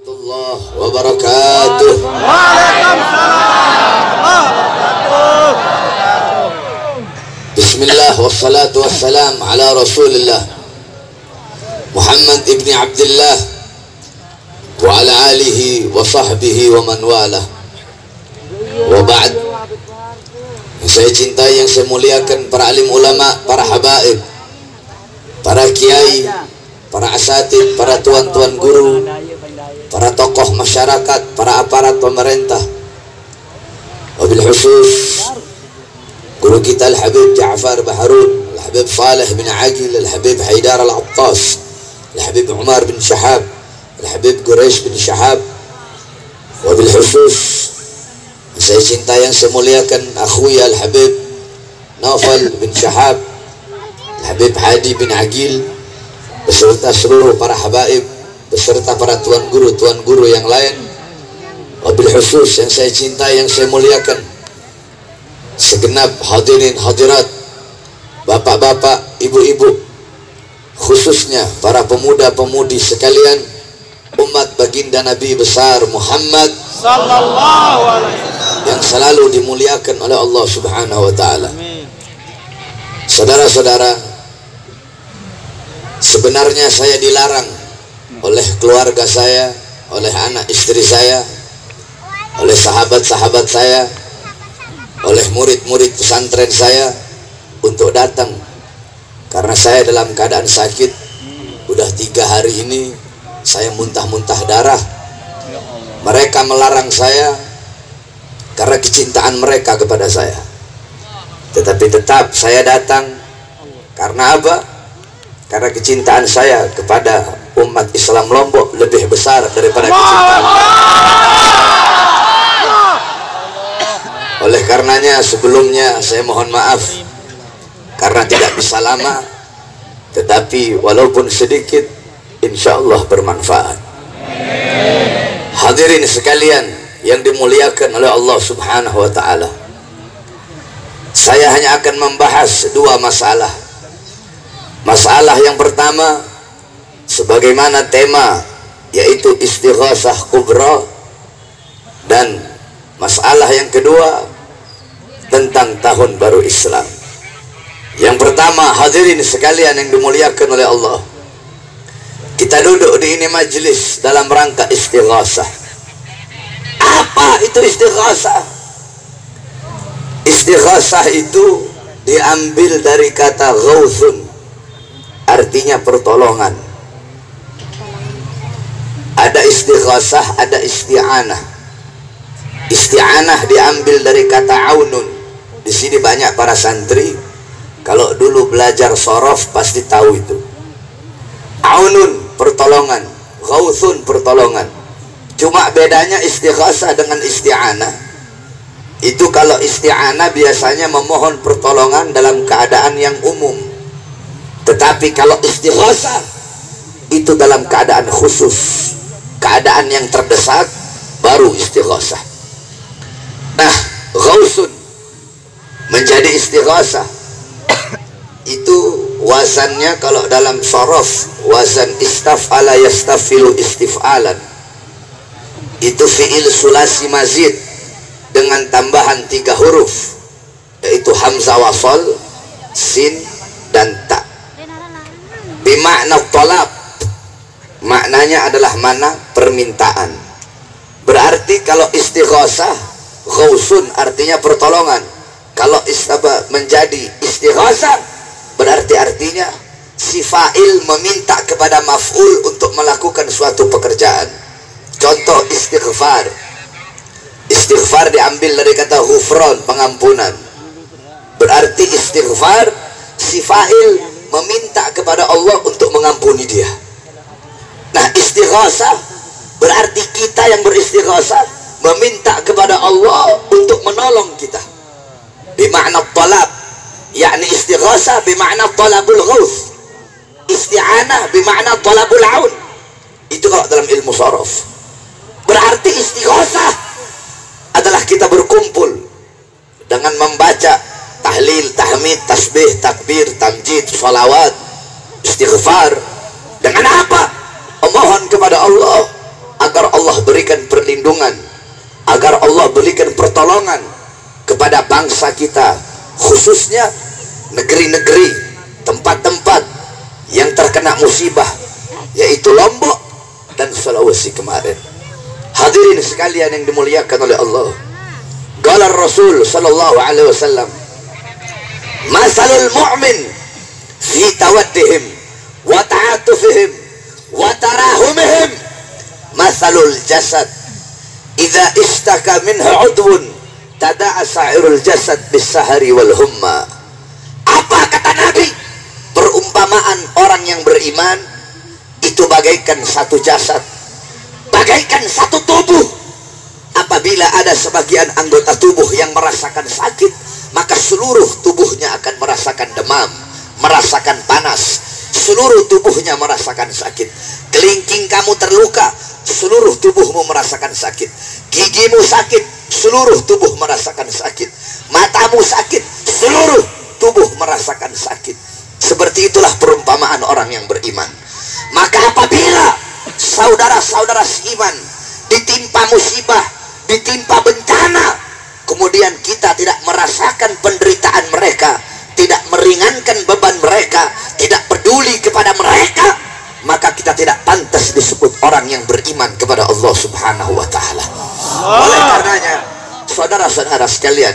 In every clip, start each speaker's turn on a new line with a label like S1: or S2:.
S1: warahmatullahi wabarakatuh. Bismillah wassalatu wassalam ala rasulillah Muhammad ibni Abdullah wa ala alihi wa sahbihi wa man wala. Wa ba'd. Saya cintai, yang saya muliakan para alim ulama, para habaib, para kiai, para asatid, para tuan-tuan guru, para tokoh masyarakat, para aparat pemerintah, wabil khusus guru kita Al-Habib Ja'far Baharun, Al-Habib Saleh bin Aqil, Al-Habib Haidar Al-Attas, Al-Habib Umar bin Shahab, Al-Habib Quraish bin Shahab, wabil khusus saya cinta, yang saya muliakan akhuya Al-Habib Naufal bin Shahab, Al-Habib Hadi bin Aqil, beserta seluruh para habaib, beserta para tuan guru yang lain. Wabil khusus yang saya cintai, yang saya muliakan segenap hadirin hadirat, bapak-bapak, ibu-ibu, khususnya para pemuda-pemudi sekalian, umat baginda Nabi besar Muhammad sallallahu alaihi wasallam yang selalu dimuliakan oleh Allah Subhanahu wa taala. Saudara-saudara, sebenarnya saya dilarang oleh keluarga saya, oleh anak istri saya, oleh sahabat-sahabat saya, oleh murid-murid pesantren saya untuk datang, karena saya dalam keadaan sakit. Udah 3 hari ini saya muntah-muntah darah. Mereka melarang saya karena kecintaan mereka kepada saya, tetapi tetap saya datang. Karena apa? Karena kecintaan saya kepada umat Islam Lombok lebih besar daripada kecintaan. Oleh karenanya sebelumnya saya mohon maaf karena tidak bisa lama, tetapi walaupun sedikit insya Allah bermanfaat. Hadirin sekalian yang dimuliakan oleh Allah Subhanahu wa taala, saya hanya akan membahas 2 masalah. Masalah yang pertama sebagaimana tema, yaitu istighasah kubra, dan masalah yang kedua tentang tahun baru Islam. Yang pertama, hadirin sekalian yang dimuliakan oleh Allah, kita duduk di ini majelis dalam rangka istighasah. Apa itu istighasah? Istighasah itu diambil dari kata ghauthun, artinya pertolongan. Ada istighasah, ada isti'anah. Isti'anah diambil dari kata aunun. Di sini banyak para santri, kalau dulu belajar sorof pasti tahu itu. Aunun pertolongan, ghauthun pertolongan. Cuma bedanya istighasah dengan isti'anah, itu kalau isti'anah biasanya memohon pertolongan dalam keadaan yang umum, tetapi kalau istighasah itu dalam keadaan khusus, keadaan yang terdesak, baru istighasah. Nah, ghauthun menjadi istighasah itu wazannya kalau dalam sorof wazan istaf'ala yastafilu istif'alan. Itu fi'il sulasi mazid dengan tambahan 3 huruf, yaitu hamzah wasol, sin dan ta. Bimakna tolab, maknanya adalah mana? Permintaan. Berarti kalau istighasah ghausun artinya pertolongan. Kalau menjadi istighasah berarti artinya si fa'il meminta kepada maf'ul untuk melakukan suatu pekerjaan. Contoh istighfar. Istighfar diambil dari kata ghufran, pengampunan. Berarti istighfar si fa'il meminta kepada Allah untuk mengampuni dia. Nah, istighasah berarti kita yang beristighasah meminta kepada Allah untuk menolong kita. Bimakna talab, yakni istighasah bimakna talabul ghauth, isti'anah bimakna talabul aun. Itu kalau dalam ilmu sorof. Berarti istighasah adalah kita berkumpul dengan membaca tahlil, tahmid, tasbih, takbir, tamjid, salawat, istighfar. Dengan apa? Memohon kepada Allah agar Allah Allah berikan perlindungan, agar Allah berikan pertolongan kepada bangsa kita, khususnya negeri-negeri, tempat-tempat yang terkena musibah, yaitu Lombok dan Sulawesi kemarin. Hadirin sekalian yang dimuliakan oleh Allah, qala Rasul sallallahu alaihi wasallam, masalul mu'min fi tawaddihim wa ta'atufihim wa tarahumihim masalul jasad idza istaka minhu udwun tada'a sa'irul jasad bis-sahari wal humma. Apa kata Nabi? Perumpamaan orang yang beriman itu bagaikan satu jasad, bagaikan satu tubuh. Apabila ada sebagian anggota tubuh yang merasakan sakit, maka seluruh tubuhnya akan merasakan demam, merasakan panas, seluruh tubuhnya merasakan sakit. Kelingking kamu terluka, seluruh tubuhmu merasakan sakit. Gigimu sakit, seluruh tubuh merasakan sakit. Matamu sakit, seluruh tubuh merasakan sakit. Seperti itulah perumpamaan orang yang beriman. Maka apabila saudara-saudara seiman ditimpa musibah, ditimpa bencana, kemudian kita tidak merasakan penderitaan mereka, tidak meringankan beban mereka, tidak peduli kepada mereka, maka kita tidak pantas disebut orang yang beriman kepada Allah Subhanahu wa Ta'ala. Oleh karenanya, saudara-saudara sekalian,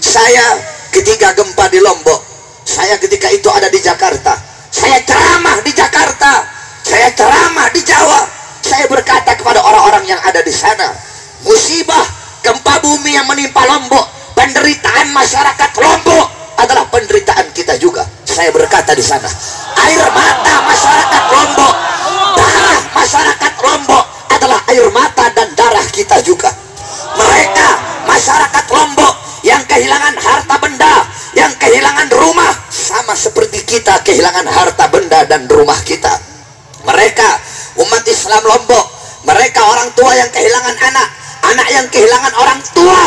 S1: saya ketika gempa di Lombok, saya ketika itu ada di Jakarta, saya ceramah di Jakarta, saya ceramah di Jawa, saya berkata kepada orang-orang yang ada di sana, musibah gempa bumi yang menimpa Lombok, penderitaan masyarakat Lombok adalah penderitaan kita juga. Saya berkata di sana, air mata masyarakat Lombok, darah masyarakat Lombok adalah air mata dan darah kita juga. Mereka masyarakat Lombok yang kehilangan harta benda, yang kehilangan rumah, sama seperti kita kehilangan harta benda dan rumah kita. Mereka umat Islam Lombok, mereka orang tua yang kehilangan anak, anak yang kehilangan orang tua,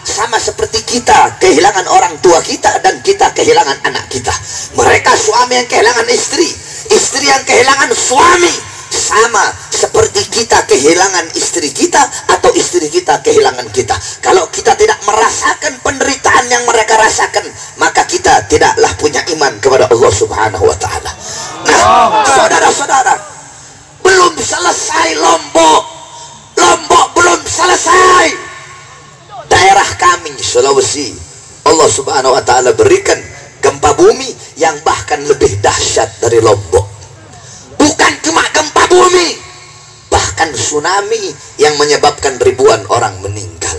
S1: sama seperti kita kehilangan orang tua kita dan kita kehilangan anak kita. Mereka suami yang kehilangan istri, istri yang kehilangan suami, sama seperti kita kehilangan istri kita atau istri kita kehilangan kita. Kalau kita tidak merasakan penderitaan yang mereka rasakan, maka kita tidaklah punya iman kepada Allah Subhanahu wa Ta'ala. Nah, saudara-saudara, belum selesai Lombok, Lombok belum selesai. Daerah kami Sulawesi, Allah Subhanahu wa Ta'ala berikan gempa bumi yang bahkan lebih dahsyat dari Lombok. Bukan cuma gempa bumi, bahkan tsunami yang menyebabkan ribuan orang meninggal.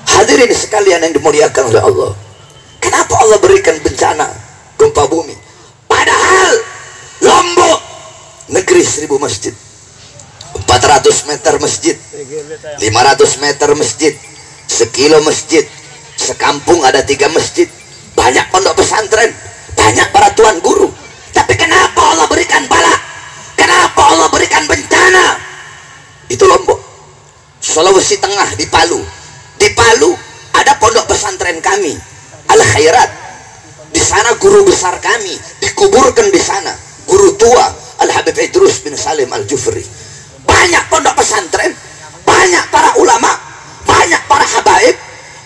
S1: Hadirin sekalian yang dimuliakan oleh Allah, kenapa Allah berikan bencana gempa bumi? Padahal Lombok negeri 1000 masjid, 400 meter masjid, 500 meter masjid, sekilo masjid, sekampung ada 3 masjid, banyak pondok pesantren, banyak para tuan guru. Tapi kenapa Allah berikan bala? Kenapa Allah berikan bencana? Itu Lombok. Sulawesi Tengah di Palu. Di Palu ada pondok pesantren kami, Al Khairat. Di sana guru besar kami dikuburkan di sana. Guru tua Al Habib Idrus bin Salim Al Jufri. Banyak pondok pesantren, banyak para ulama, banyak para habaib,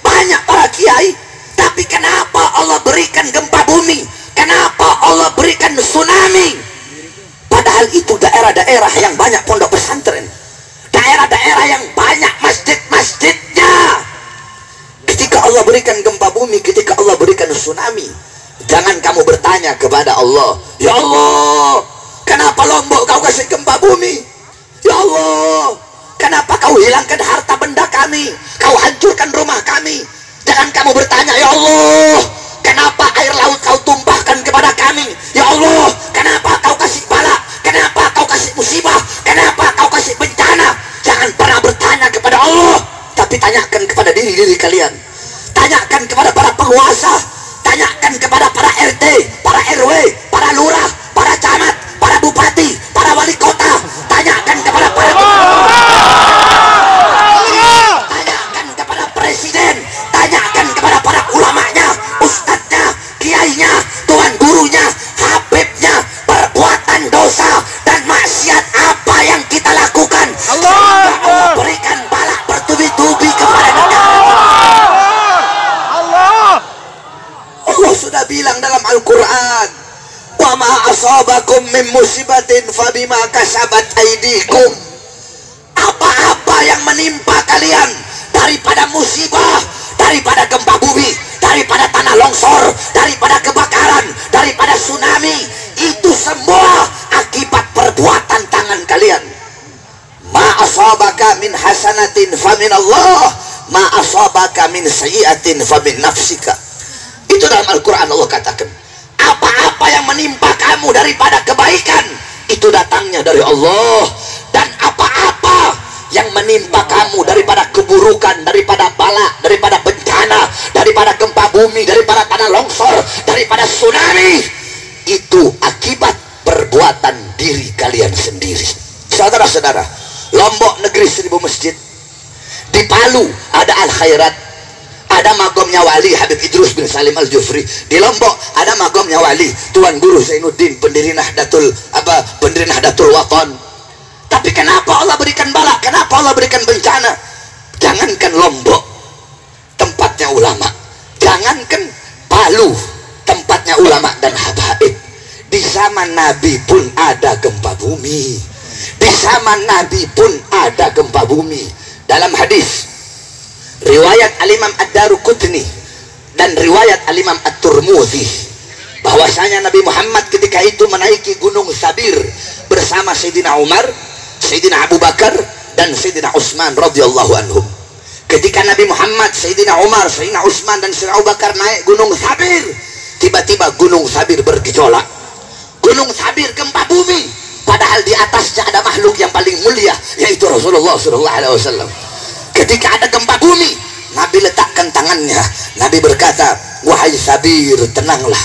S1: banyak para kiai. Tapi kenapa Allah berikan gempa bumi? Kenapa Allah berikan tsunami? Padahal itu daerah-daerah yang banyak pondok pesantren, daerah-daerah yang banyak masjid-masjidnya. Ketika Allah berikan gempa bumi, ketika Allah berikan tsunami, jangan kamu bertanya kepada Allah, ya Allah, kenapa Lombok kau kasih gempa bumi? Ya Allah, kenapa kau hilangkan harta benda kami, kau hancurkan rumah kami? Jangan kamu bertanya, ya Allah, kenapa air laut kau tumpahkan kepada kami? Ya Allah, kenapa kau kasih bala? Kenapa kau kasih musibah? Kenapa kau kasih bencana? Jangan pernah bertanya kepada Allah, tapi tanyakan kepada diri-diri kalian. Tanyakan kepada para penguasa, tanyakan kepada para RT, para RW, para lurah, para camat, para bupati, para wali kota. Tanyakan kepada para tanyakan kepada presiden, tanyakan kepada para ulamanya, ustadznya, kiainya, tuan gurunya, habibnya, perbuatan dosa dan maksiat apa yang kita lakukan. Allah berikan asabakum min musibatin fabima kasabat aydikum. Apa-apa yang menimpa kalian daripada musibah, daripada gempa bumi, daripada tanah longsor, daripada kebakaran, daripada tsunami, itu semua akibat perbuatan tangan kalian. Ma asabaka min hasanatin famin Allah, ma asabaka min sayyiatin famin nafsika. Itu dalam Al-Quran Allah katakan, apa-apa yang menimpa kamu daripada kebaikan itu datangnya dari Allah, dan apa-apa yang menimpa kamu daripada keburukan, daripada bala, daripada bencana, daripada gempa bumi, daripada tanah longsor, daripada tsunami, itu akibat perbuatan diri kalian sendiri. Saudara-saudara, Lombok negeri 1000 masjid, di Palu ada Al-Khairat, ada magomnya wali Habib Idrus bin Salim Al-Jufri. Di Lombok ada magomnya wali Tuan Guru Zainuddin, pendiri Nahdlatul Wathon. Tapi kenapa Allah berikan bala? Kenapa Allah berikan bencana? Jangankan Lombok tempatnya ulama, jangankan Palu tempatnya ulama dan habaib, di zaman Nabi pun ada gempa bumi. Di zaman Nabi pun ada gempa bumi. Dalam hadis riwayat Al-Imam Ad-Daruqutni dan riwayat Al-Imam At-Tirmidzi, bahwasanya Nabi Muhammad ketika itu menaiki Gunung Sabir bersama Sayyidina Umar, Sayyidina Abu Bakar, dan Sayyidina Utsman radhiyallahu anhum. Ketika Nabi Muhammad, Sayyidina Umar, Sayyidina Utsman, dan Sayyidina Abu Bakar naik Gunung Sabir, tiba-tiba Gunung Sabir bergejolak. Gunung Sabir gempa bumi, padahal di atasnya ada makhluk yang paling mulia, yaitu Rasulullah SAW. Ketika ada gempa bumi, Nabi letakkan tangannya, Nabi berkata, wahai Sabir, tenanglah,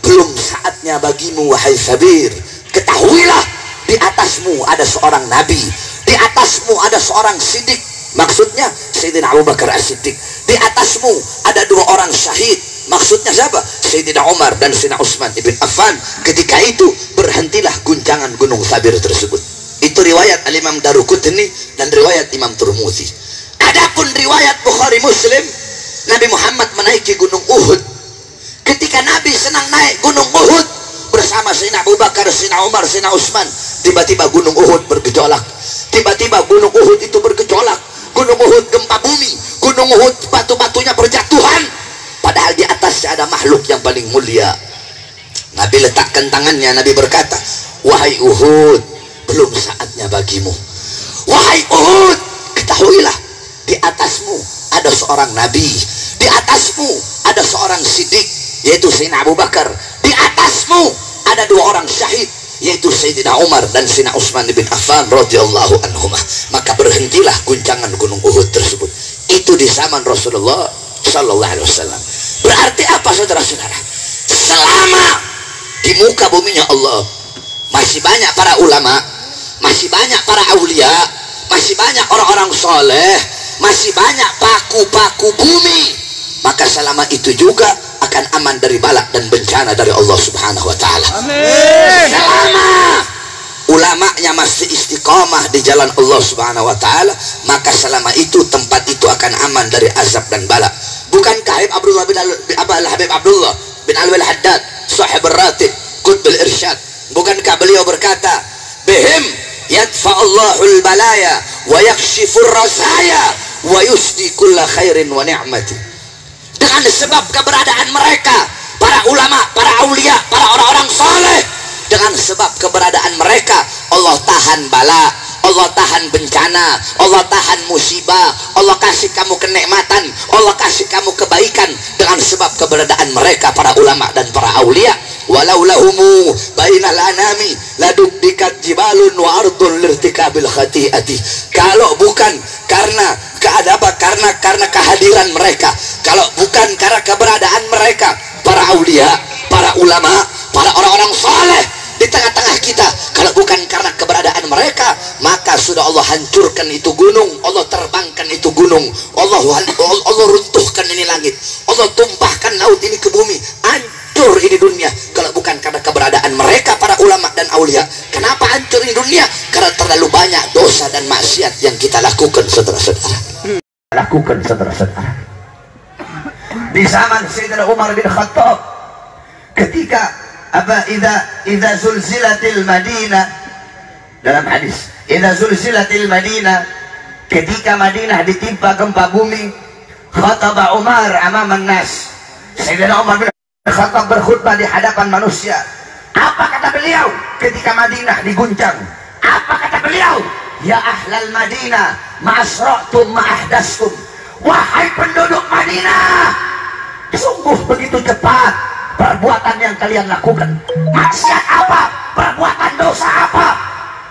S1: belum saatnya bagimu wahai Sabir. Ketahuilah, di atasmu ada seorang Nabi, di atasmu ada seorang Siddiq, maksudnya Sayyidina Abu Bakar As-Siddiq. Di atasmu ada 2 orang syahid, maksudnya siapa? Sayyidina Umar dan Sayyidina Utsman ibn Affan. Ketika itu berhentilah guncangan Gunung Sabir tersebut. Itu riwayat Al-Imam Daruqutni dan riwayat Imam Tirmidzi. Adapun riwayat Bukhari Muslim, Nabi Muhammad menaiki Gunung Uhud. Ketika Nabi senang naik Gunung Uhud bersama Sayyidina Abu Bakar, Sayyidina Umar, Sayyidina Utsman, tiba-tiba Gunung Uhud bergejolak. Tiba-tiba Gunung Uhud itu bergejolak. Gunung Uhud gempa bumi, Gunung Uhud batu-batunya berjatuhan, padahal di atasnya ada makhluk yang paling mulia. Nabi letakkan tangannya, Nabi berkata, wahai Uhud, belum saatnya bagimu. Wahai Uhud, ketahuilah, di atasmu ada seorang Nabi, di atasmu ada seorang Siddiq, yaitu Sayyidina Abu Bakar, di atasmu ada 2 orang syahid, yaitu Sayyidina Umar dan Sayyidina Utsman bin Affan radhiyallahu anhumah. Maka berhentilah guncangan Gunung Uhud tersebut. Itu di zaman Rasulullah sallallahu alaihi wasallam. Berarti apa, saudara-saudara? Selama di muka buminya Allah masih banyak para ulama, masih banyak para aulia, masih banyak orang-orang soleh, masih banyak paku-paku bumi, maka selama itu juga akan aman dari balak dan bencana dari Allah Subhanahu wa taala. Amin. Selama ulamanya masih istiqamah di jalan Allah Subhanahu wa taala, maka selama itu tempat itu akan aman dari azab dan balak. Bukankah Habib Abdullah bin Alwi al-Haddad, sahib ar-ratib, qutb al-irsyad, bukankah beliau berkata, bihim yadfa'ullahul balaya wa yakshifur rasaya wa yusdi kulla khairin wa ni'mati. Dengan sebab keberadaan mereka, para ulama, para aulia, para orang-orang soleh, dengan sebab keberadaan mereka, Allah tahan bala, Allah tahan bencana, Allah tahan musibah, Allah kasih kamu kenikmatan, Allah kasih kamu kebaikan dengan sebab keberadaan mereka, para ulama dan para aulia. Walau lahumu bainal anami ladubdikat jibalun wa ardun lirtikabil khati'ati. Kalau bukan karena karena kehadiran mereka, kalau bukan karena keberadaan mereka, para aulia, para ulama, para orang-orang saleh di tengah-tengah kita, kalau bukan karena keberadaan mereka, maka sudah Allah hancurkan itu gunung, Allah terbangkan itu gunung, Allah runtuhkan ini langit, Allah tumpahkan laut ini ke bumi, hancur ini dunia. Kalau bukan karena keberadaan mereka, para ulama dan aulia. Kenapa hancur ini dunia? Karena terlalu banyak dosa dan maksiat yang kita lakukan, saudara-saudara. Di zaman Sayyidina Umar bin Khattab, ketika
S2: apa idza zulzilatil Madinah, dalam hadis idza zulzilatil Madinah, ketika Madinah ditimpa gempa bumi, khataba Umar amaman nas, Sayyidina Umar bin Khattab berkhutbah di hadapan manusia. Apa kata beliau ketika Madinah diguncang? Apa kata beliau? Ya ahlal Madinah, ma'asra'tum ma'ahdastum. Wahai penduduk Madinah, sungguh begitu cepat perbuatan yang kalian lakukan. Maksiat apa? Perbuatan dosa apa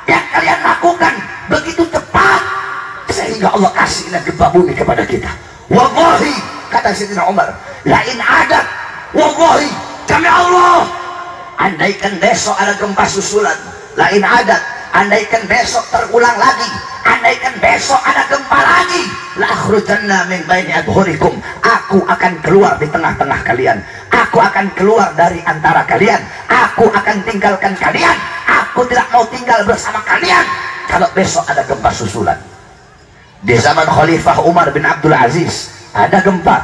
S2: yang kalian lakukan? Begitu cepat sehingga Allah kasihlah gempa bumi kepada kita. Wallahi, kata Sayyidina Umar, lain adat, wallahi kami Allah, andaikan besok ada gempa susulan, lain adat, andaikan besok terulang lagi, andaikan besok ada gempa lagi, la akhrujanna min baini adhurikum, aku akan keluar di tengah-tengah kalian, aku akan keluar dari antara kalian, aku akan tinggalkan kalian, aku tidak mau tinggal bersama kalian kalau besok ada gempa susulan. Di zaman Khalifah Umar bin Abdul Aziz ada gempa.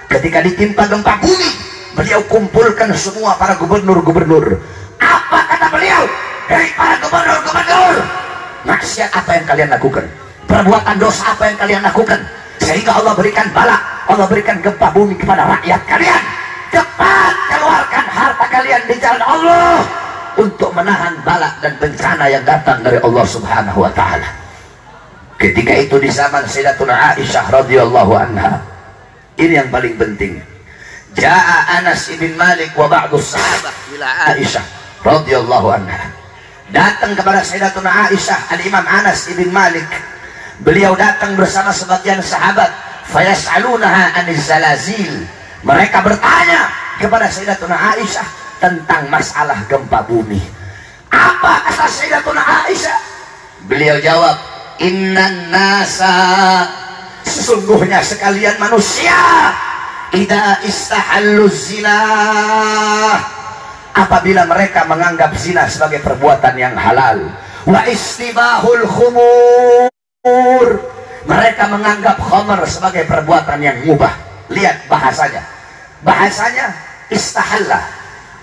S2: Ketika ditimpa gempa bumi, beliau kumpulkan semua para gubernur-gubernur. Apa kata beliau? Hei para gubernur-gubernur, maksiat apa yang kalian lakukan? Perbuatan dosa apa yang kalian lakukan? Sehingga Allah berikan bala, Allah berikan gempa bumi kepada rakyat kalian. Cepat keluarkan harta kalian di jalan Allah untuk menahan bala dan bencana yang datang dari Allah Subhanahu wa Ta'ala. Ketika itu di zaman Sayyidatuna Aisyah radhiyallahu anha, ini yang paling penting. Ja'a Anas ibn Malik wa ba'du sahabah ila Aisyah radhiyallahu anha. Datang kepada Sayyidatuna Aisyah al-Imam Anas ibn Malik. Beliau datang bersama sebagian sahabat. Fayas'alunaha aniz zalazil. Mereka bertanya kepada Sayyidatuna Aisyah tentang masalah gempa bumi. Apa kata Sayyidatuna Aisyah? Beliau jawab, innan nasa, sesungguhnya sekalian manusia, idza istahallu zina, apabila mereka menganggap zina sebagai perbuatan yang halal, wa istibahul khumur, mereka menganggap khamar sebagai perbuatan yang mubah. Lihat bahasanya, bahasanya istahalla,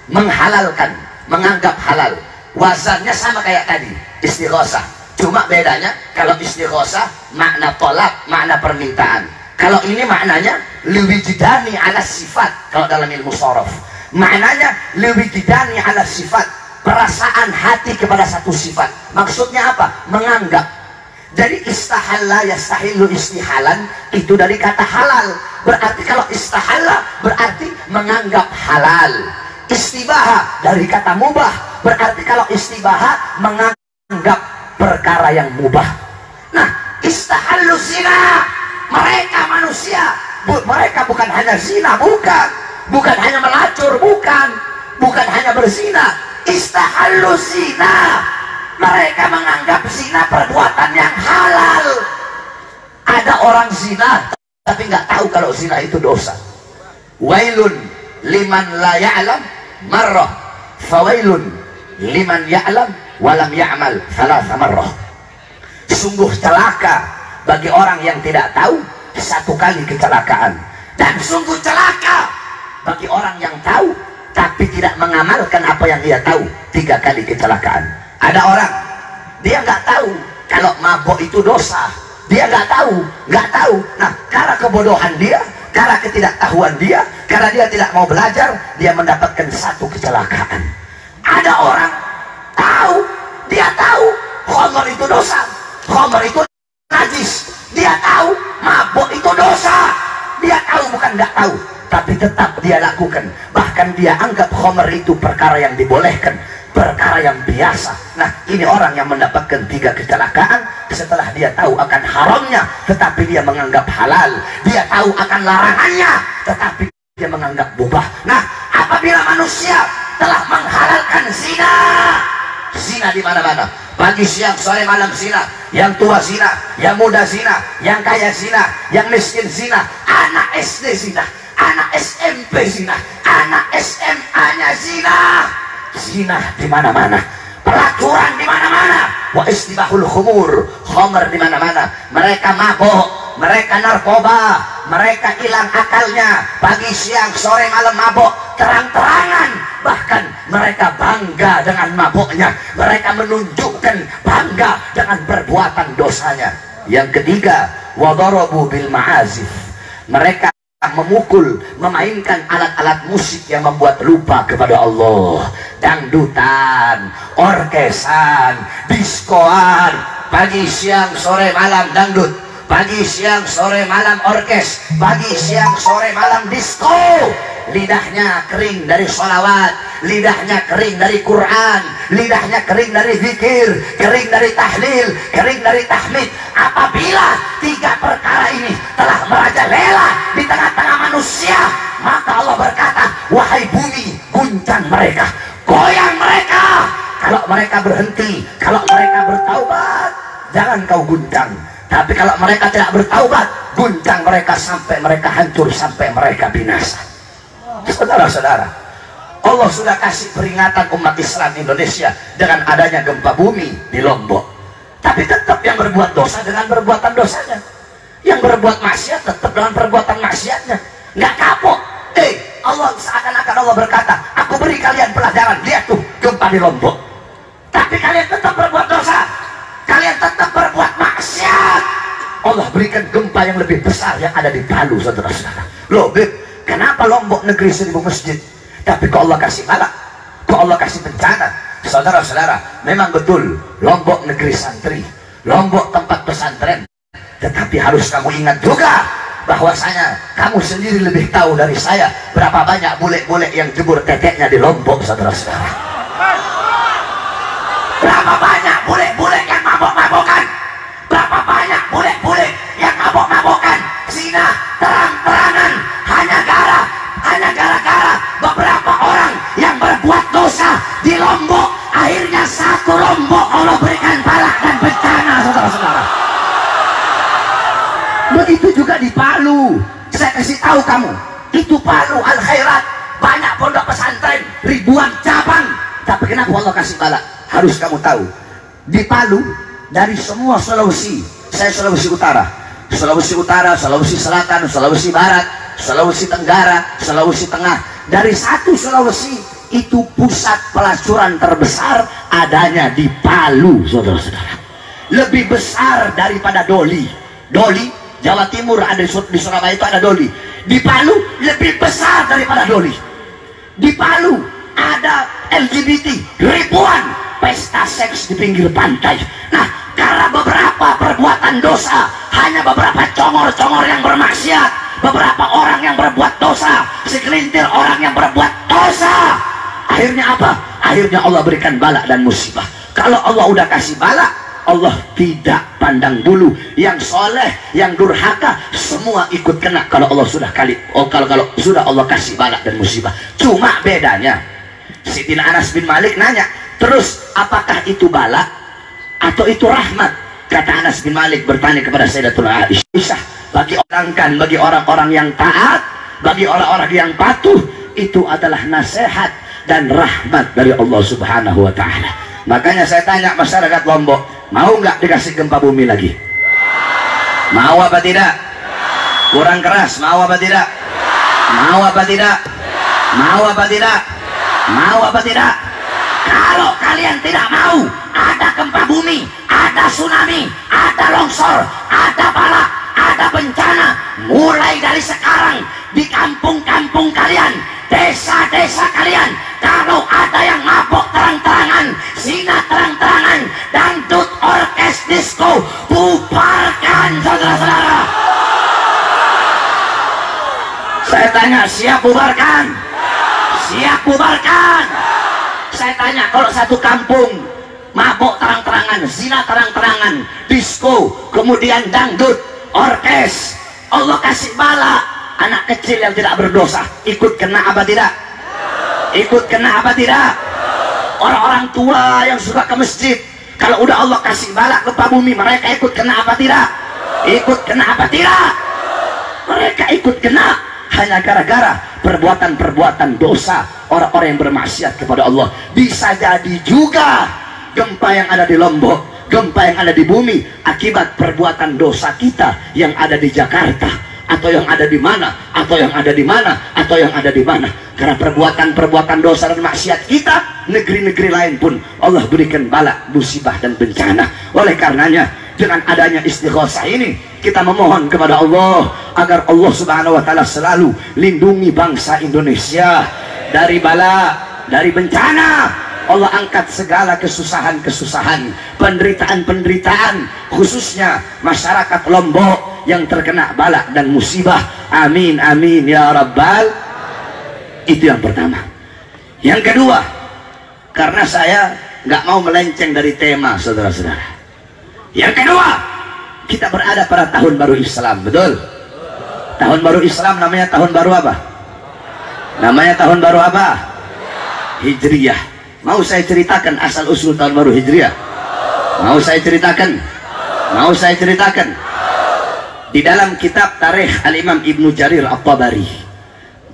S2: menghalalkan, menganggap halal. Wazannya sama kayak tadi, istighosah. Cuma bedanya, kalau istighosah makna tolak, makna permintaan. Kalau ini maknanya liwijidani ala sifat. Kalau dalam ilmu shorof maknanya liwijidani ala sifat, perasaan hati kepada satu sifat. Maksudnya apa? Menganggap. Jadi istahalla yastahillu istihalan itu dari kata halal. Berarti kalau istahalla berarti menganggap halal. Istibaha dari kata mubah, berarti kalau istibaha menganggap perkara yang mubah. Nah, istahallu zina, mereka manusia, mereka bukan hanya zina, bukan hanya melacur, bukan hanya berzina. Istahallu zina, mereka menganggap zina perbuatan yang halal. Ada orang zina tapi nggak tahu kalau zina itu dosa. Wailun liman la ya'lam marrah, fawailun liman ya'lam walam ya'mal thalatha marrah. Sungguh celaka bagi orang yang tidak tahu, satu kali kecelakaan, dan sungguh celaka bagi orang yang tahu tapi tidak mengamalkan apa yang dia tahu, 3 kali kecelakaan. Ada orang dia nggak tahu kalau mabuk itu dosa, dia nggak tahu. Nah, karena kebodohan dia, karena ketidaktahuan dia, karena dia tidak mau belajar, dia mendapatkan 1 kecelakaan. Ada orang tahu, dia tahu khamar itu dosa, khamar itu najis, dia tahu mabuk itu dosa, dia tahu bukan nggak tahu, tapi tetap dia lakukan. Bahkan dia anggap khamar itu perkara yang dibolehkan, perkara yang biasa. Nah, ini orang yang mendapatkan 3 kecelakaan setelah dia tahu akan haramnya tetapi dia menganggap halal, dia tahu akan larangannya tetapi dia menganggap mubah. Nah, apabila manusia telah menghalalkan zina, zina di mana-mana, pagi siang sore malam zina, yang tua zina, yang muda zina, yang kaya zina, yang miskin zina, anak SD zina, anak SMP zina, anak SMA-nya zina, zina di mana-mana, pelacuran di mana-mana, wa istibahul khumur, khamar di mana-mana. Mereka mabuk, mereka narkoba, mereka hilang akalnya, pagi siang sore malam mabuk, terang-terangan, bahkan mereka bangga dengan mabuknya, mereka menunjukkan bangga dengan perbuatan dosanya. Yang ketiga, wadarabu bil ma'azif, mereka memukul, memainkan alat-alat musik yang membuat lupa kepada Allah. Dangdutan, orkesan, diskoan, pagi siang sore malam dangdut, pagi siang sore malam orkes, pagi siang sore malam disko. Lidahnya kering dari sholawat, lidahnya kering dari Quran, lidahnya kering dari zikir, kering dari tahlil, kering dari tahmid. Apabila tiga perkara ini telah merajalela di tengah-tengah manusia, maka Allah berkata, wahai bumi, guncang mereka, goyang mereka. Kalau mereka berhenti, kalau mereka bertaubat, jangan kau guncang. Tapi kalau mereka tidak bertaubat, guncang mereka sampai mereka hancur, sampai mereka binasa. Saudara-saudara, Allah sudah kasih peringatan umat Islam Indonesia dengan adanya gempa bumi di Lombok. Tapi tetap yang berbuat dosa dengan perbuatan dosanya, yang berbuat maksiat tetap dengan perbuatan maksiatnya, nggak kapok. Allah seakan-akan Allah berkata, aku beri kalian pelajaran, lihat tuh gempa di Lombok, tapi kalian tetap berbuat dosa, kalian tetap berbuat maksiat. Allah berikan gempa yang lebih besar yang ada di Palu, saudara-saudara. Loh, kenapa Lombok negeri 1000 masjid, tapi kok Allah kasih balak, kok Allah kasih bencana? Saudara-saudara, memang betul Lombok negeri santri, Lombok tempat pesantren. Tetapi harus kamu ingat juga bahwasanya kamu sendiri lebih tahu dari saya berapa banyak bule-bule yang jemur teteknya di Lombok, saudara-saudara. Berapa banyak bule-bule yang mabok-mabokan, berapa banyak bule-bule yang mabok-mabokan, zina terang-terangan, hanya gara-gara beberapa orang yang berbuat dosa di Lombok. Akhirnya satu Lombok Allah berikan balak dan bencana, saudara-saudara. Begitu juga di Palu. Saya kasih tahu kamu, itu Palu Al Khairat, banyak pondok pesantren, ribuan cabang. Tapi kenapa Allah kasih balak? Harus kamu tahu, di Palu dari semua Sulawesi, saya Sulawesi Utara, Sulawesi Selatan, Sulawesi Barat, Sulawesi Tenggara, Sulawesi Tengah, dari satu Sulawesi itu pusat pelacuran terbesar adanya di Palu, saudara-saudara. Lebih besar daripada Doli. Jawa Timur ada di Surabaya itu ada Doli. Di Palu lebih besar daripada Doli. Di Palu ada LGBT ribuan, pesta seks di pinggir pantai. Nah, karena beberapa perbuatan dosa, hanya beberapa congor-congor yang bermaksiat, beberapa orang yang berbuat dosa, segelintir orang yang berbuat dosa, akhirnya apa? Akhirnya Allah berikan balak dan musibah. Kalau Allah udah kasih balak, Allah tidak pandang bulu, yang soleh, yang durhaka, semua ikut kena. Kalau Allah sudah kalau sudah Allah kasih balak dan musibah. Cuma bedanya, Sayyidina Anas bin Malik nanya, terus apakah itu balak atau itu rahmat? Kata Anas bin Malik bertanya kepada Sayyidatuna Aisyah, bagi orang-orang yang taat, bagi orang-orang yang patuh, itu adalah nasihat dan rahmat dari Allah Subhanahu wa Ta'ala. Makanya saya tanya masyarakat Lombok, mau nggak dikasih gempa bumi lagi? Mau apa tidak? Kurang keras, mau apa tidak? Mau apa tidak? Mau apa tidak? Mau apa tidak? Kalau kalian tidak mau ada gempa bumi, ada tsunami, ada longsor, ada balak, ada bencana, mulai dari sekarang di kampung-kampung kalian, desa-desa kalian, kalau ada yang mabok terang-terangan, zina terang-terangan, dangdut, orkes, disco, bubarkan, saudara-saudara. Saya tanya, siap bubarkan? Siap bubarkan? Saya tanya, kalau satu kampung mabok terang-terangan, zina terang-terangan, disco, kemudian dangdut, orkes, Allah kasih bala, anak kecil yang tidak berdosa ikut kena apa tidak? Ikut kena apa tidak? Orang-orang tua yang suka ke masjid, kalau udah Allah kasih bala gempa bumi, mereka ikut kena apa tidak? Ikut kena apa tidak? Mereka ikut kena hanya gara-gara perbuatan-perbuatan dosa orang-orang yang bermaksiat kepada Allah. Bisa jadi juga gempa yang ada di Lombok, gempa yang ada di bumi akibat perbuatan dosa kita yang ada di Jakarta, atau yang ada di mana, atau yang ada di mana, atau yang ada di mana. Karena perbuatan-perbuatan dosa dan maksiat kita, negeri-negeri lain pun Allah berikan bala, musibah dan bencana. Oleh karenanya, dengan adanya istighosah ini, kita memohon kepada Allah agar Allah Subhanahu wa taala selalu lindungi bangsa Indonesia dari bala, dari bencana. Allah angkat segala kesusahan-kesusahan, penderitaan-penderitaan, khususnya masyarakat Lombok yang terkena bala dan musibah. Amin amin ya rabbal. Itu yang pertama. Yang kedua, karena saya nggak mau melenceng dari tema, saudara-saudara. Yang kedua, kita berada pada tahun baru Islam, betul? Tahun baru Islam namanya tahun baru apa? Namanya tahun baru apa? Hijriyah. Mau saya ceritakan asal usul tahun baru Hijriah? Mau saya ceritakan? Mau saya ceritakan? Di dalam kitab Tarikh Al-Imam Ibnu Jarir At-Tabari,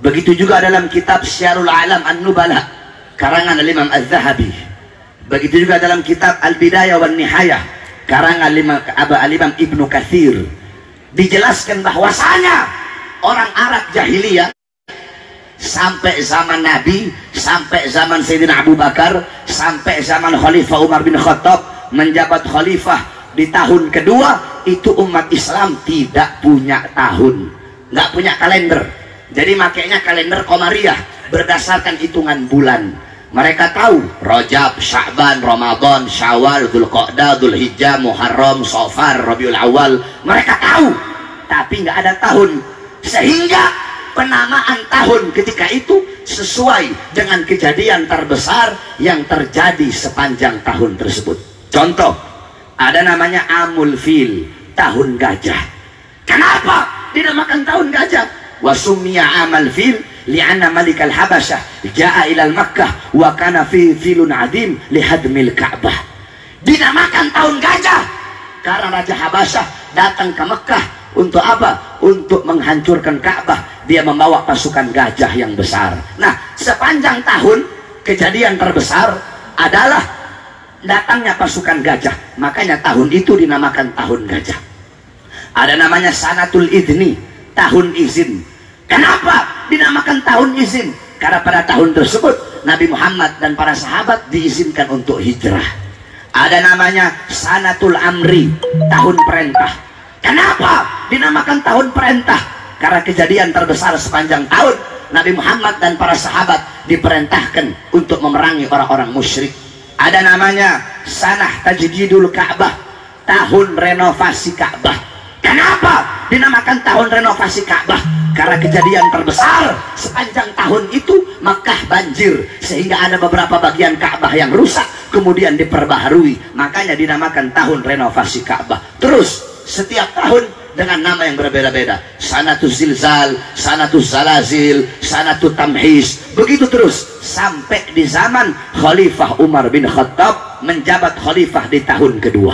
S2: begitu juga dalam kitab Syiarul Alam An-Nubala karangan Al-Imam Az-Zahabi, begitu juga dalam kitab Al-Bidayah wan Nihayah karangan Al-Imam Ibnu Katsir, dijelaskan bahwasanya orang Arab jahiliyah sampai zaman Nabi, sampai zaman Sayyidina Abu Bakar, sampai zaman Khalifah Umar bin Khattab menjabat khalifah di tahun kedua, itu umat Islam tidak punya tahun, nggak punya kalender. Jadi makanya kalender Qamariyah berdasarkan hitungan bulan. Mereka tahu Rajab, Sya'ban, Ramadan, Syawal, Dzulqa'dah, Dzulhijjah, Muharram, Safar, Rabiul Awal. Mereka tahu, tapi nggak ada tahun. Sehingga penamaan tahun ketika itu sesuai dengan kejadian terbesar yang terjadi sepanjang tahun tersebut. Contoh, ada namanya Amul Fil, tahun gajah. Kenapa dinamakan tahun gajah? Wasummiya Amal Fil li'anna Malik al-Habasyah ja'a ilal Makkah wa kana fi filun adim lihadmil Ka'bah. Dinamakan tahun gajah karena Raja Habasyah datang ke Mekah untuk apa? Untuk menghancurkan Ka'bah. Dia membawa pasukan gajah yang besar. Nah, sepanjang tahun kejadian terbesar adalah datangnya pasukan gajah. Makanya tahun itu dinamakan tahun gajah. Ada namanya Sanatul Idni, tahun izin. Kenapa dinamakan tahun izin? Karena pada tahun tersebut Nabi Muhammad dan para sahabat diizinkan untuk hijrah. Ada namanya Sanatul Amri, tahun perintah. Kenapa dinamakan tahun perintah? Karena kejadian terbesar sepanjang tahun, Nabi Muhammad dan para sahabat diperintahkan untuk memerangi orang-orang musyrik. Ada namanya Sanah Tajdidul Ka'bah, tahun renovasi Ka'bah. Kenapa dinamakan tahun renovasi Ka'bah? Karena kejadian terbesar sepanjang tahun itu Makkah banjir, sehingga ada beberapa bagian Ka'bah yang rusak kemudian diperbaharui. Makanya dinamakan tahun renovasi Ka'bah. Terus setiap tahun dengan nama yang berbeda-beda. Sanatul Zilzal, Sanatul Zalazil, Sanatul Tamhis. Begitu terus sampai di zaman Khalifah Umar bin Khattab menjabat khalifah di tahun kedua.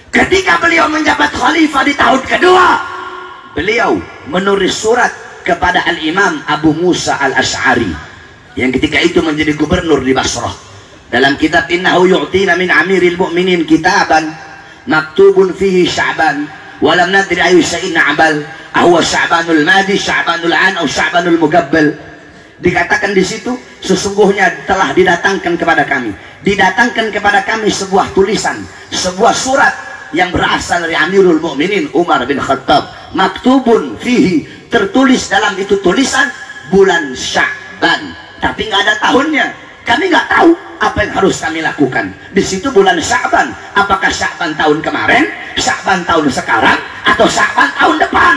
S2: Ketika beliau menjabat khalifah di tahun kedua, beliau menulis surat kepada Al-Imam Abu Musa Al-Asy'ari yang ketika itu menjadi gubernur di Basrah. Dalam kitab Innahu yu'tina min amiril mu'minin kitaban maktubun fihi Sya'ban walam nadri ayu syai'in abal ahwa Sya'banul madi, Sya'banul an atau Sya'banul mugabbal. Dikatakan di situ, sesungguhnya telah didatangkan kepada kami sebuah tulisan, sebuah surat yang berasal dari Amirul Mukminin Umar bin Khattab. Maktubun fihi, tertulis dalam itu tulisan bulan Sya'ban, tapi nggak ada tahunnya. Kami nggak tahu apa yang harus kami lakukan. Di situ bulan Sya'ban, apakah Sya'ban tahun kemarin, Sya'ban tahun sekarang, atau Sya'ban tahun depan?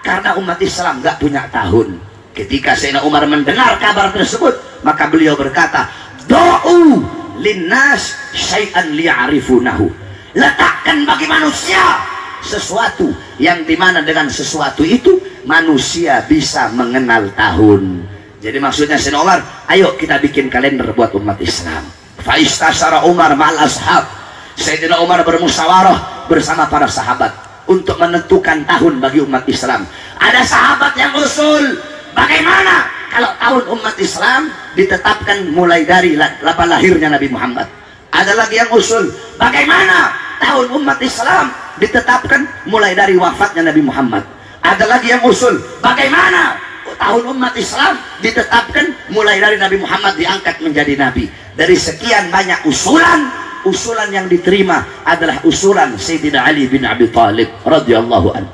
S2: Karena umat Islam nggak punya tahun. Ketika Sayyidina Umar mendengar kabar tersebut, maka beliau berkata, do'u linnas syai'an liya'rifunahu. Letakkan bagi manusia sesuatu yang dimana dengan sesuatu itu manusia bisa mengenal tahun. Jadi maksudnya Sayyidina Umar, ayo kita bikin kalender buat umat Islam. Faistasara Umar ma'al ashab. Sayyidina Umar bermusyawarah bersama para sahabat untuk menentukan tahun bagi umat Islam. Ada sahabat yang usul, bagaimana kalau tahun umat Islam ditetapkan mulai dari lahirnya Nabi Muhammad. Ada lagi yang usul, bagaimana tahun umat Islam ditetapkan mulai dari wafatnya Nabi Muhammad. Ada lagi yang usul. Bagaimana tahun umat Islam ditetapkan? Mulai dari Nabi Muhammad diangkat menjadi nabi. Dari sekian banyak usulan yang diterima adalah usulan Sayyidina Ali bin Abi Thalib radhiyallahu anhu.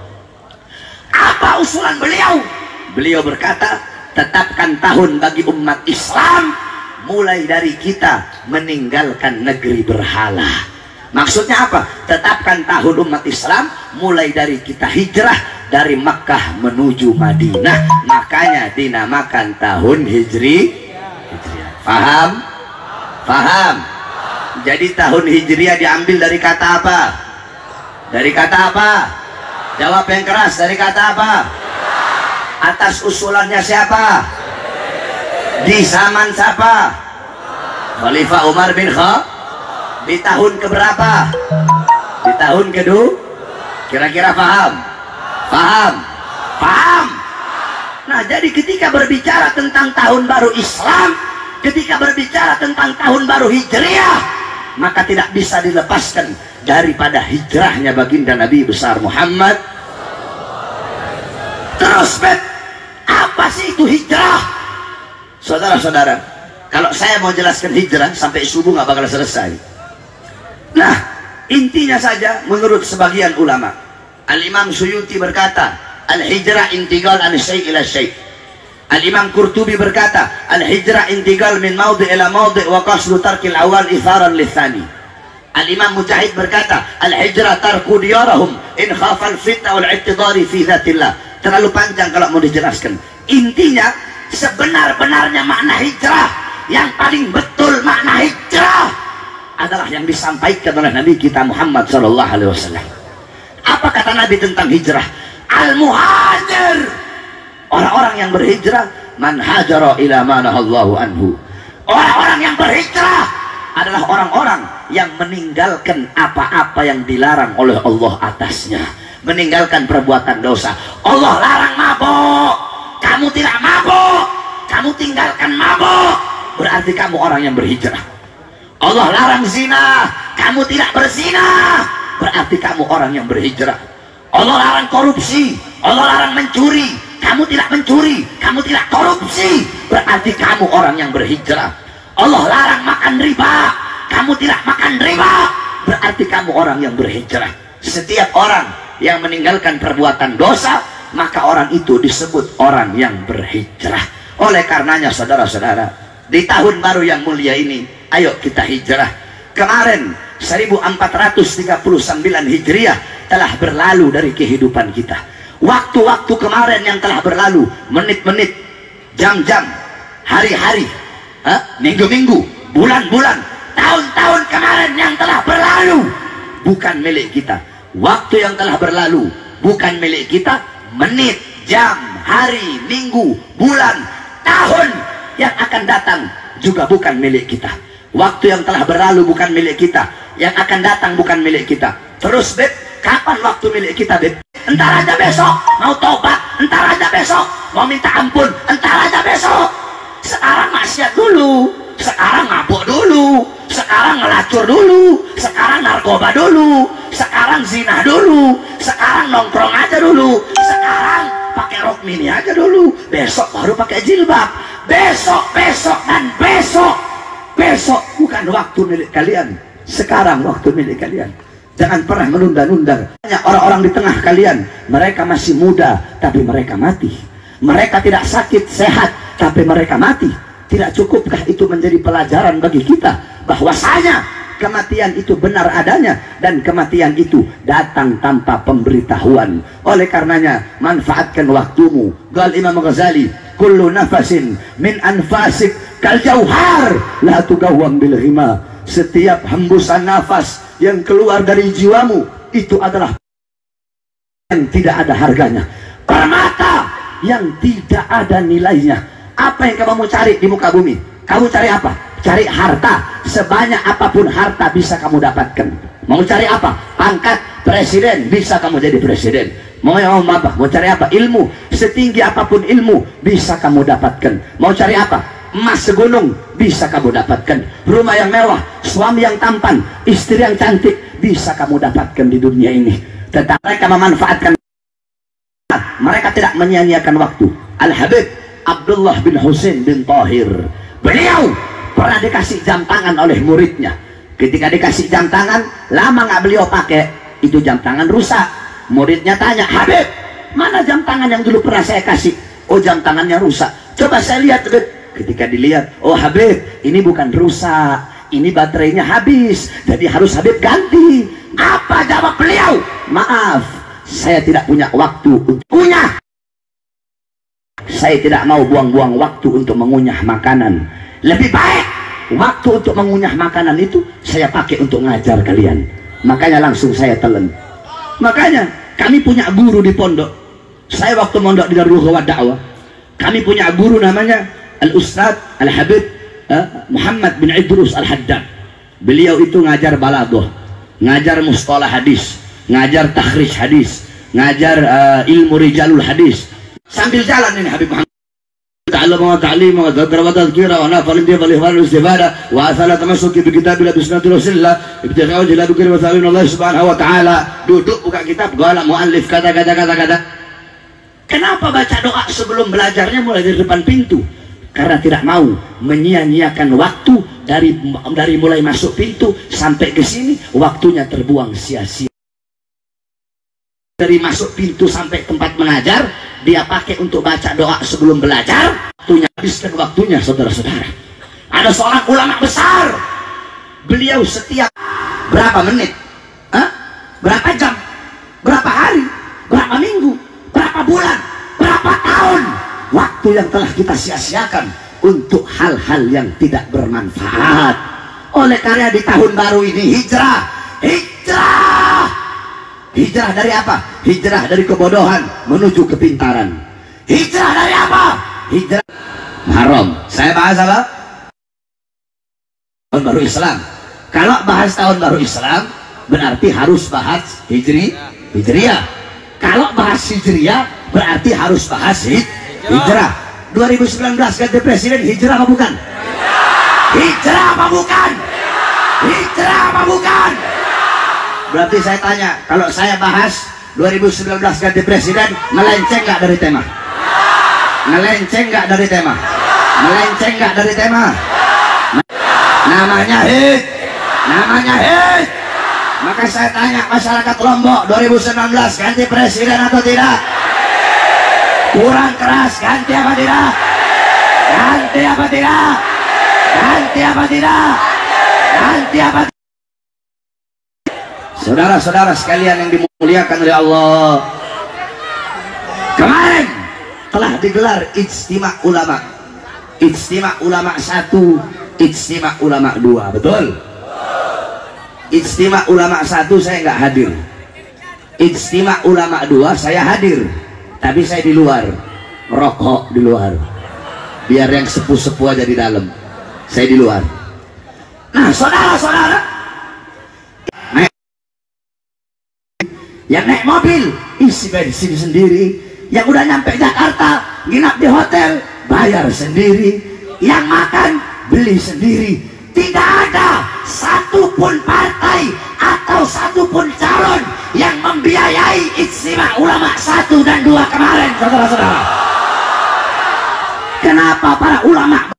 S2: Apa usulan beliau? Beliau berkata, tetapkan tahun bagi umat Islam mulai dari kita meninggalkan negeri berhala. Maksudnya apa? Tetapkan tahun umat Islam mulai dari kita hijrah dari Makkah menuju Madinah. Makanya dinamakan tahun Hijriah. Paham? Paham? Jadi tahun Hijriah diambil dari kata apa? Dari kata apa? Jawab yang keras. Dari kata apa? Atas usulannya siapa? Di zaman siapa? Khalifah Umar bin Khattab. Di tahun keberapa? Di tahun kedua. Kira-kira paham? Paham? Paham? Nah, jadi ketika berbicara tentang tahun baru Islam, ketika berbicara tentang tahun baru Hijriah, maka tidak bisa dilepaskan daripada hijrahnya baginda Nabi besar Muhammad. Terus, apa sih itu hijrah? Saudara-saudara, kalau saya mau jelaskan hijrah sampai subuh nggak bakal selesai. Nah, intinya saja menurut sebagian ulama, Al-Imam Suyuti berkata, Al-hijrah intiqal an syai' ila syai'. Al-Imam Qurtubi berkata, Al-hijrah intiqal min maudhi' ila maudhi' wa qasdu tarkil awal itharan lithani. Al-Imam Mujahid berkata, Al-hijrah tarku diyarahum in khafal fitnah wal i'tidari fi dhatillah. Terlalu panjang kalau mau dijelaskan. Intinya, sebenar-benarnya makna hijrah, yang paling betul makna hijrah adalah yang disampaikan oleh Nabi kita Muhammad sallallahu alaihi wasallam. Apa kata Nabi tentang hijrah? Al-muhajir, orang-orang yang berhijrah, man hajara ila ma nahallahu anhu. Orang-orang yang berhijrah adalah orang-orang yang meninggalkan apa-apa yang dilarang oleh Allah atasnya, meninggalkan perbuatan dosa. Allah larang mabuk, kamu tidak mabuk, kamu tinggalkan mabuk, berarti kamu orang yang berhijrah. Allah larang zina, kamu tidak berzina, berarti kamu orang yang berhijrah. Allah larang korupsi, Allah larang mencuri, kamu tidak mencuri, kamu tidak korupsi, berarti kamu orang yang berhijrah. Allah larang makan riba, kamu tidak makan riba, berarti kamu orang yang berhijrah. Setiap orang yang meninggalkan perbuatan dosa, maka orang itu disebut orang yang berhijrah. Oleh karenanya saudara-saudara, di tahun baru yang mulia ini, ayo kita hijrah. Kemarin 1439 Hijriah telah berlalu dari kehidupan kita. Waktu-waktu kemarin yang telah berlalu, menit-menit, jam-jam, hari-hari, minggu-minggu, bulan-bulan, tahun-tahun kemarin yang telah berlalu bukan milik kita. Waktu yang telah berlalu bukan milik kita. Menit, jam, hari, minggu, bulan, tahun yang akan datang juga bukan milik kita. Waktu yang telah berlalu bukan milik kita, yang akan datang bukan milik kita. Terus beb, kapan waktu milik kita beb? Entar aja besok mau tobat, entar aja besok mau minta ampun, entar aja besok. Sekarang maksiat dulu, sekarang mabuk dulu, sekarang ngelacur dulu, sekarang narkoba dulu, sekarang zina dulu, sekarang nongkrong aja dulu, sekarang pakai rok mini aja dulu, besok baru pakai jilbab, besok dan besok bukan waktu milik kalian, sekarang waktu milik kalian. Jangan pernah menunda-nunda. Banyak orang-orang di tengah kalian, mereka masih muda tapi mereka mati. Mereka tidak sakit, sehat tapi mereka mati. Tidak cukupkah itu menjadi pelajaran bagi kita bahwasanya kematian itu benar adanya dan kematian itu datang tanpa pemberitahuan. Oleh karenanya, manfaatkan waktumu. Qala Imam Ghazali, kullu nafasin min anfasik kal jauhar la tugawwam bil hima. Setiap hembusan nafas yang keluar dari jiwamu itu adalah yang tidak ada harganya, permata yang tidak ada nilainya. Apa yang kamu mau cari di muka bumi? Kamu cari apa? Cari harta. Sebanyak apapun harta bisa kamu dapatkan. Mau cari apa? Pangkat presiden, bisa kamu jadi presiden. Mau apa? Mau cari apa? Ilmu. Setinggi apapun ilmu bisa kamu dapatkan. Mau cari apa? Emas segunung bisa kamu dapatkan. Rumah yang mewah, suami yang tampan, istri yang cantik bisa kamu dapatkan di dunia ini. Tetapi mereka memanfaatkan Mereka tidak menyia-nyiakan waktu. Al-Habib Abdullah bin Husain bin Tahir, beliau pernah dikasih jam tangan oleh muridnya. Ketika dikasih jam tangan, lama nggak beliau pakai, itu jam tangan rusak. Muridnya tanya, Habib, mana jam tangan yang dulu pernah saya kasih? Oh, jam tangannya rusak. Coba saya lihat, Habib. Ketika dilihat, oh Habib, ini bukan rusak, ini baterainya habis, jadi harus Habib ganti. Apa jawab beliau? Maaf, saya tidak punya waktu untuk kunyah. Saya tidak mau buang-buang waktu untuk mengunyah makanan. Lebih baik waktu untuk mengunyah makanan itu saya pakai untuk ngajar kalian. Makanya langsung saya telan. Makanya kami punya guru di pondok. Saya waktu mondok di Darul Ghawad Dakwah, kami punya guru namanya Al-Ustadz Al-Habib Muhammad bin Idrus Al-Haddad. Beliau itu ngajar balaghah, ngajar mustalah hadis, ngajar takhrij hadis, ngajar ilmu rijalul hadis. Sambil jalan ini Habib Muhammad ta'allama wa ta'lima wa dzakara wa tadhkira wa nafal intiya wal ihwan wal istifada wa asala tamassuki bi kitabillah bi sunnati rasulillah ibtigha wajhi la bikri wa ta'ala Allah subhanahu wa ta'ala. Duduk buka kitab, qala muallif kata. Kenapa baca doa sebelum belajarnya mulai dari depan pintu? Karena tidak mau menyia-nyiakan waktu dari mulai masuk pintu sampai ke sini, waktunya terbuang sia-sia. Dari masuk pintu sampai tempat mengajar, dia pakai untuk baca doa sebelum belajar, waktunya habiskan waktunya, saudara-saudara. Ada seorang ulama besar, beliau setiap berapa menit, berapa jam, berapa hari, berapa minggu, berapa bulan, berapa tahun, waktu yang telah kita sia-siakan untuk hal-hal yang tidak bermanfaat. Oleh karena di tahun baru ini hijrah dari apa? Hijrah dari kebodohan menuju kepintaran. Hijrah dari apa? Hijrah haram. Saya bahas apa? Tahun baru Islam. Kalau bahas tahun baru Islam berarti harus bahas hijriyah. Kalau bahas hijriyah berarti harus bahas hijrah. 2019 ganti presiden, hijrah apa bukan? Hijrah apa bukan? Hijrah apa bukan? Berarti saya tanya, kalau saya bahas 2019 ganti presiden, melenceng nggak dari tema? Melenceng nggak dari tema? Melenceng nggak dari tema? Namanya hit, namanya hit. Maka saya tanya masyarakat Lombok, 2019 ganti presiden atau tidak? Kurang keras, ganti apa tidak? Ganti apa tidak? Ganti apa tidak? Ganti apa? Saudara-saudara sekalian yang dimuliakan oleh Allah, kemarin telah digelar ijtima ulama. Ijtima ulama 1, ijtima ulama 2, betul? Ijtima ulama 1 saya nggak hadir. Ijtima ulama 2 saya hadir, tapi saya di luar, rokok di luar, biar yang sepuh-sepuh aja di dalam, saya di luar. Nah saudara-saudara, yang naik mobil isi bensin sendiri, yang udah nyampe Jakarta nginap di hotel bayar sendiri, yang makan beli sendiri. Tidak ada satupun partai atau satupun calon yang membiayai ijtima ulama 1 dan 2 kemarin, saudara-saudara. Kenapa para ulama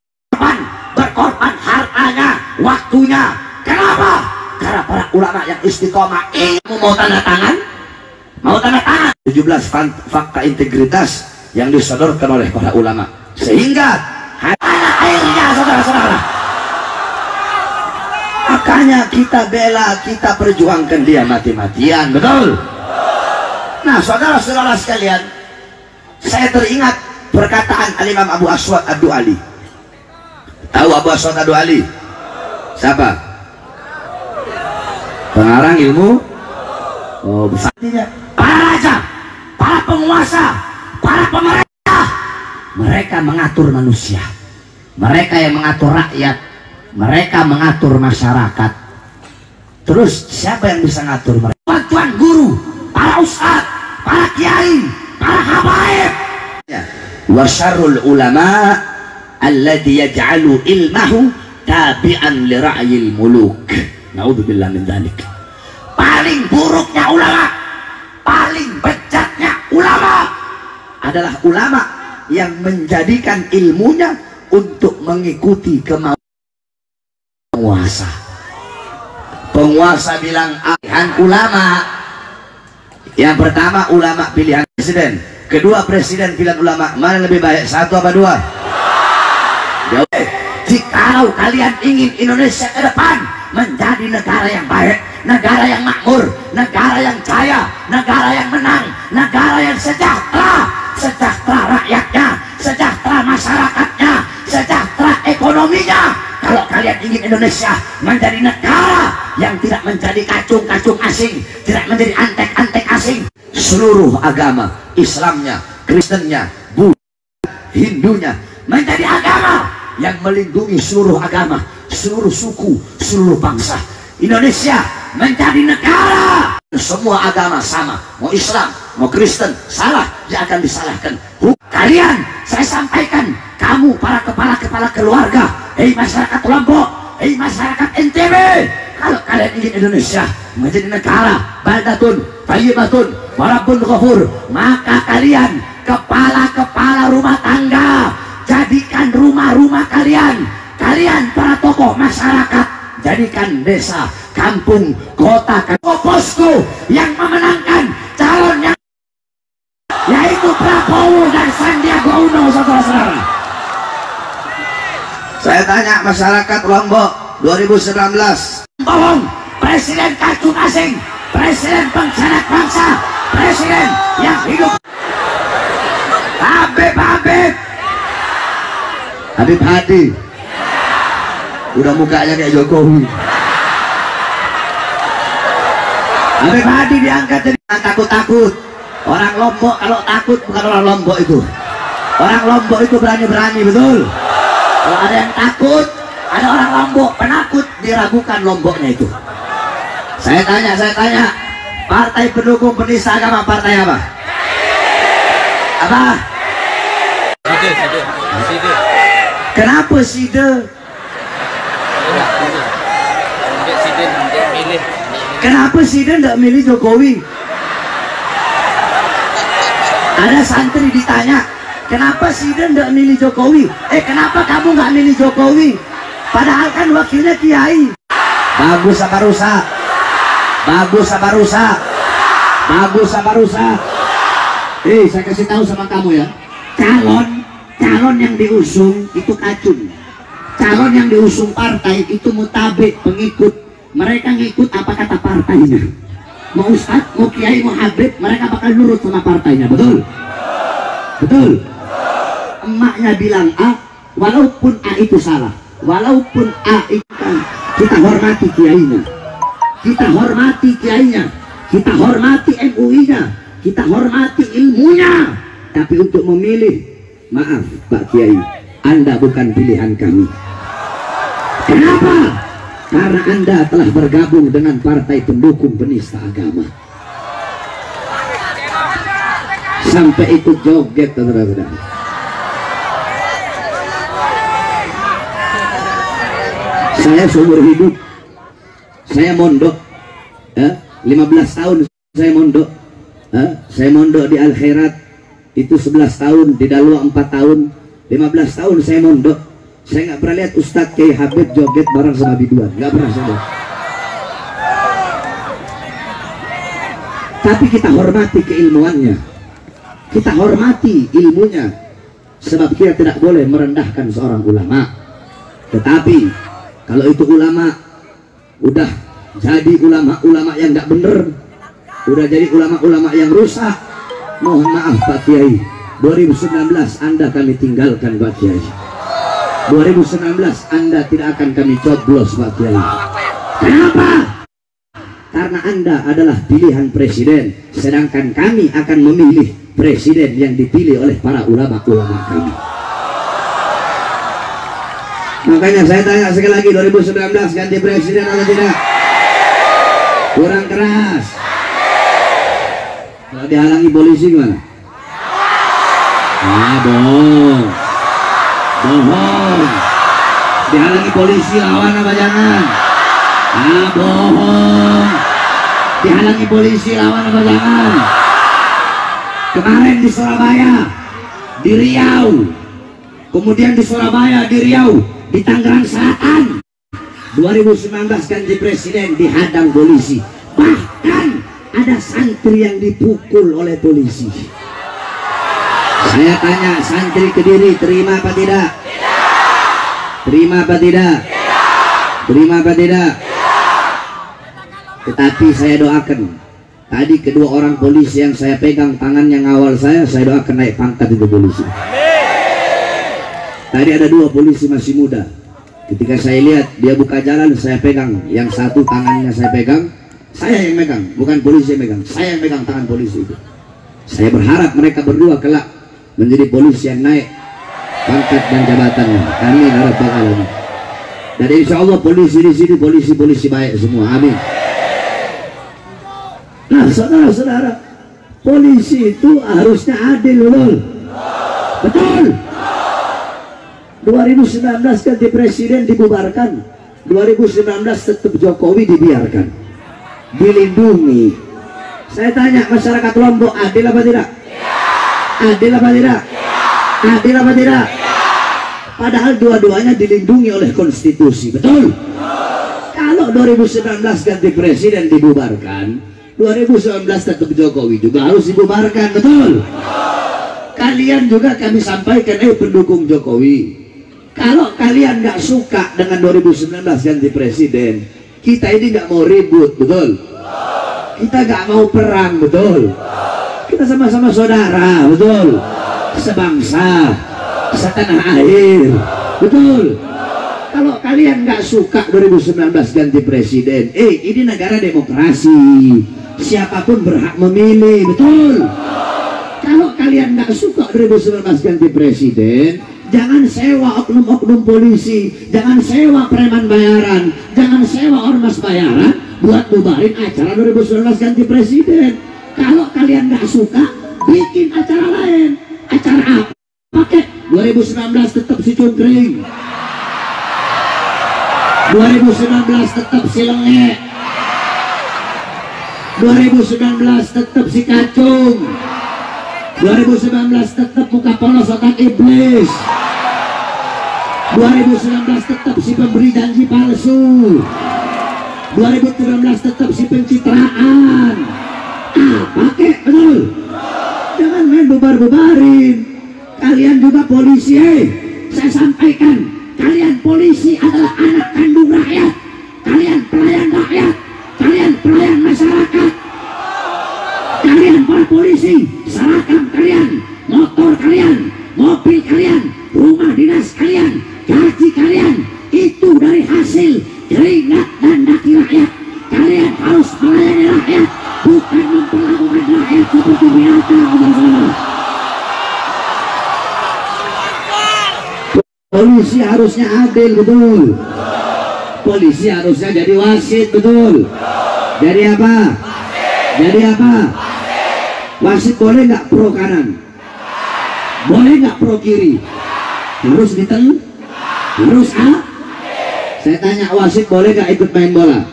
S2: berkorban hartanya, waktunya? Kenapa? Karena para ulama yang istiqomah mau tanda tangan, mau tanda tangan 17 fakta integritas yang disodorkan oleh para ulama, sehingga akhirnya saudara-saudara, makanya kita bela, kita perjuangkan dia mati-matian, betul? Nah saudara-saudara sekalian, saya teringat perkataan Al-Imam Abu Aswad Ad-Du'ali. Tahu Abu Aswad Ad-Du'ali? Siapa? Pengarang ilmu besarnya. Para raja, para penguasa, para pemerintah, mereka mengatur manusia, mereka yang mengatur rakyat, mereka mengatur masyarakat. Terus siapa yang bisa ngatur mereka? Tuan guru, para ustadz, para kiai, para habaib. Wa syarrul ulama alladhi yaj'alu ilmahu tabi'an li ra'yil muluk. Naudzubillah min dzalik. Paling buruknya ulama, paling bejatnya ulama adalah ulama yang menjadikan ilmunya untuk mengikuti kemauan penguasa. Penguasa bilang pilihan ulama. Yang pertama ulama pilihan presiden, kedua presiden pilihan ulama. Mana lebih baik, satu apa dua? Jikalau kalian ingin Indonesia ke depan menjadi negara yang baik, negara yang makmur, negara yang jaya, negara yang menang, negara yang sejahtera, sejahtera rakyatnya, sejahtera masyarakatnya, sejahtera ekonominya. Kalau kalian ingin Indonesia menjadi negara yang tidak menjadi kacung-kacung asing, tidak menjadi antek-antek asing, seluruh agama, Islamnya, Kristennya, Buddha, Hindunya, menjadi agama yang melindungi seluruh agama, seluruh suku, seluruh bangsa. Indonesia menjadi negara semua agama sama, mau Islam, mau Kristen, salah dia akan disalahkan. Kalian, saya sampaikan, kamu para kepala-kepala keluarga, hei masyarakat Lombok, hei masyarakat NTB, kalau kalian ingin Indonesia menjadi negara baldatun, thayyibatun, warabun ghafur, maka kalian kepala-kepala rumah tangga, jadikan rumah-rumah kalian, kalian para tokoh masyarakat, jadikan desa, kampung, kota, posko yang memenangkan calon yang yaitu Prabowo dan Sandiaga Uno, saudara-saudara. Saya tanya masyarakat Lombok 2019, bohong, presiden kacung asing, presiden pengkhianat bangsa, presiden yang hidup. Habib Hadi udah mukanya kayak Jokowi. Habib Hadi diangkat jadi takut-takut. Orang Lombok kalau takut bukan orang Lombok itu. Orang Lombok itu berani-berani, betul. Kalau ada yang takut, ada orang Lombok penakut, diragukan Lomboknya itu. Saya tanya, partai pendukung penista agama partai apa? Apa? Kenapa SIDE? Kenapa SIDE tidak milih Jokowi? Ada santri ditanya, kenapa SIDE tidak milih Jokowi? Kenapa kamu nggak milih Jokowi? Padahal kan wakilnya Kiai. Bagus apa rusak? Bagus apa rusak? Bagus apa rusak? Saya kasih tahu sama kamu ya, calon yang diusung itu kacung, calon yang diusung partai itu mutabik, pengikut. Mereka ngikut apa kata partainya. Mau ustadz, mau kiai, mau habib, mereka bakal nurut sama partainya, betul? Betul. Emaknya bilang A, walaupun A itu salah, walaupun A itu kan, kita hormati kiainya, kita hormati kiainya, kita hormati MUI-nya, kita hormati ilmunya. Tapi untuk memilih, maaf Pak Kiai, Anda bukan pilihan kami. Kenapa? Karena Anda telah bergabung dengan partai pendukung penista agama. Sampai ikut joget, saudara-saudara. Saya seumur hidup, saya mondok, 15 tahun saya mondok. Saya mondok di Al Khairat itu 11 tahun, di Dalwa 4 tahun, 15 tahun saya mondok. Saya nggak pernah lihat Ustadz Kiai Habib joget bareng sama biduan, nggak pernah saya. Tapi kita hormati keilmuannya, kita hormati ilmunya, sebab kita tidak boleh merendahkan seorang ulama. Tetapi kalau itu ulama udah jadi ulama-ulama yang nggak bener, udah jadi ulama-ulama yang rusak, mohon maaf Pak Kiai, 2019 Anda kami tinggalkan Pak Kiai. 2019 Anda tidak akan kami coblos Pak Kiai. Kenapa? Karena Anda adalah pilihan presiden, sedangkan kami akan memilih presiden yang dipilih oleh para ulama-ulama kami. Makanya saya tanya sekali lagi, 2019 ganti presiden atau tidak? Kurang keras. Kalau dihalangi polisi gimana? Bohong. Bohong. Dihalangi polisi lawan apa jangan? Bohong. Dihalangi polisi lawan apa jangan? Kemarin di Surabaya di Riau, kemudian di Surabaya, di Riau, di Tangerang Selatan. 2019 ganti presiden dihadang polisi, bahkan ada santri yang dipukul oleh polisi. Saya tanya, santri Kediri terima apa tidak? Terima apa tidak? Terima apa tidak? Tetapi saya doakan, tadi kedua orang polisi yang saya pegang tangan yang awal saya doakan naik pangkat itu polisi. Tadi ada dua polisi masih muda. Ketika saya lihat dia buka jalan, saya pegang. Yang satu tangannya saya pegang, saya yang megang, bukan polisi yang megang. Saya yang megang tangan polisi itu. Saya berharap mereka berdua kelak menjadi polisi yang naik pangkat dan jabatannya. Amin ya rabbal alamin. Dan insya Allah polisi di sini polisi baik semua. Amin. Nah, saudara-saudara, polisi itu harusnya adil, betul? Betul. 2019 ganti presiden dibubarkan, 2019 tetap Jokowi dibiarkan, dilindungi. Saya tanya masyarakat Lombok, adil apa tidak? Adil apa tidak? Adil apa tidak? Padahal dua-duanya dilindungi oleh konstitusi, betul? Kalau 2019 ganti presiden dibubarkan, 2019 tetap Jokowi juga harus dibubarkan, betul? Kalian juga kami sampaikan, pendukung Jokowi, kalau kalian nggak suka dengan 2019 ganti presiden, kita ini nggak mau ribut, betul? Kita nggak mau perang, betul? Kita sama-sama saudara, betul? Sebangsa, setanah air, betul? Kalau kalian nggak suka 2019 ganti presiden, ini negara demokrasi, siapapun berhak memilih, betul? Kalau kalian nggak suka 2019 ganti presiden, jangan sewa oknum-oknum polisi, jangan sewa preman bayaran, jangan sewa ormas bayaran buat bubarin acara 2019 ganti presiden. Kalau kalian nggak suka, bikin acara lain. Acara apa? Pakai 2019 tetap si cungkring, 2019 tetap si lengek, 2019 tetap si kacung, 2019 tetap muka polos otak iblis, 2019 tetap si pemberi janji palsu, 2019 tetap si pencitraan. Pakai, betul? Jangan main bubar-bubarin. Kalian juga polisi, saya sampaikan, kalian polisi adalah anak kandung rakyat, kalian pelayan rakyat, kalian pelayan masyarakat. Kalian para polisi, seragam kalian, motor kalian, mobil kalian, rumah dinas kalian, gaji kalian, itu dari hasil keringat dan daki rakyat. Kalian harus melayani rakyat, bukan memperlakukan rakyat seperti binatang. Polisi harusnya adil, betul? Polisi harusnya jadi wasit, betul? Jadi apa? Jadi apa? Wasit boleh nggak pro kanan? Boleh nggak pro kiri? Harus di tengah? Harus A? Saya tanya, wasit boleh nggak ikut main bola?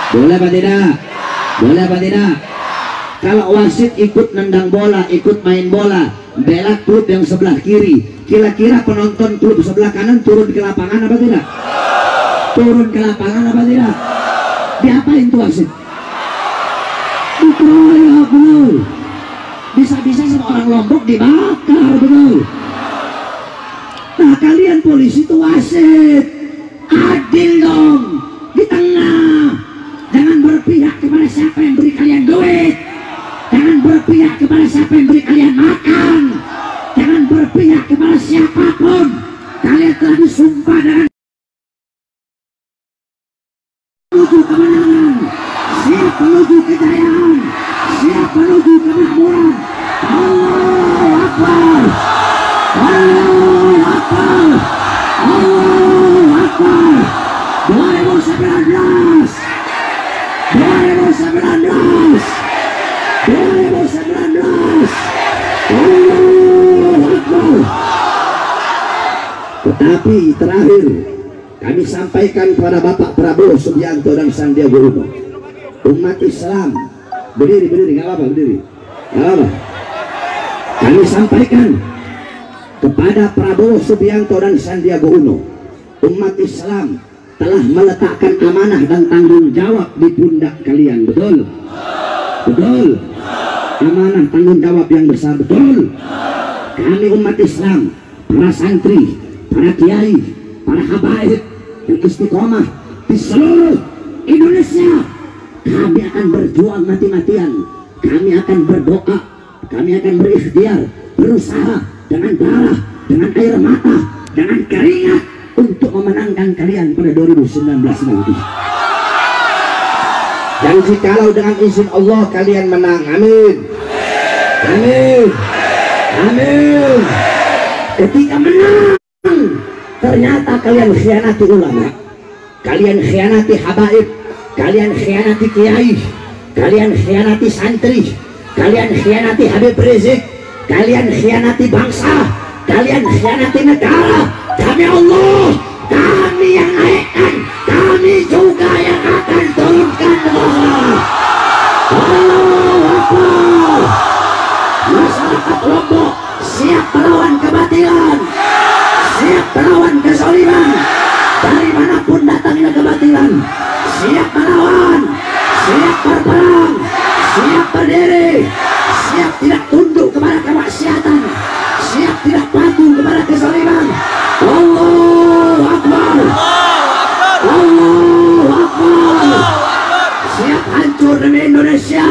S2: Boleh apa tidak? Boleh apa tidak? Kalau wasit ikut nendang bola, ikut main bola, bela klub yang sebelah kiri, kira-kira penonton klub sebelah kanan turun ke lapangan apa tidak? Turun ke lapangan apa tidak? Diapain tuh wasit? Dikeroyok, betul? Bisa-bisa sama orang Lombok dibakar, betul? Nah, kalian polisi itu wasit, adil dong, di tengah. Jangan berpihak kepada siapa yang beri kalian duit, jangan berpihak kepada siapa yang beri kalian makan, jangan berpihak kepada siapapun. Kalian telah disumpah dengan menuju kemenangan, siap menuju kejayaan, siap menuju kemakmuran. Allahu Akbar, Allahu Akbar, Allahu Akbar. 2019, 2019, 2019. Allahu Akbar. Tetapi terakhir kami sampaikan kepada Bapak Prabowo Subianto dan Sandiaga Uno, umat Islam, berdiri, nggak apa-apa, berdiri, nggak apa-apa. Kami sampaikan, kepada Prabowo Subianto dan Sandiaga Uno, umat Islam telah meletakkan amanah dan tanggung jawab di pundak kalian. Betul? Betul. Amanah tanggung jawab yang besar. Betul. Kami umat Islam, para santri, para kiai, para habaib yang istiqomah di seluruh Indonesia, kami akan berjuang mati-matian. Kami akan berdoa, kami akan berikhtiar, berusaha dengan darah, dengan air mata, dengan keringat untuk memenangkan kalian pada 2019 nanti. Dan jikalau dengan izin Allah kalian menang, amin, amin, amin. Ketika menang, ternyata kalian khianati ulama, kalian khianati habaib, kalian khianati kiai, kalian khianati santri, kalian khianati Habib Rizik, kalian khianati bangsa, kalian khianati negara. Kami Allah, kami yang naikkan, kami juga yang akan turunkan. Allahu Akbar. Masyarakat Lombok siap melawan kebatilan, siap melawan kezaliman, dari manapun datangnya kebatilan, siap melawan, siap berperang, siap berdiri, siap tidak tunduk kepada kemaksiatan, siap tidak patuh kepada kezaliman. Allahu Akbar, Allahu Akbar. Siap hancur demi Indonesia,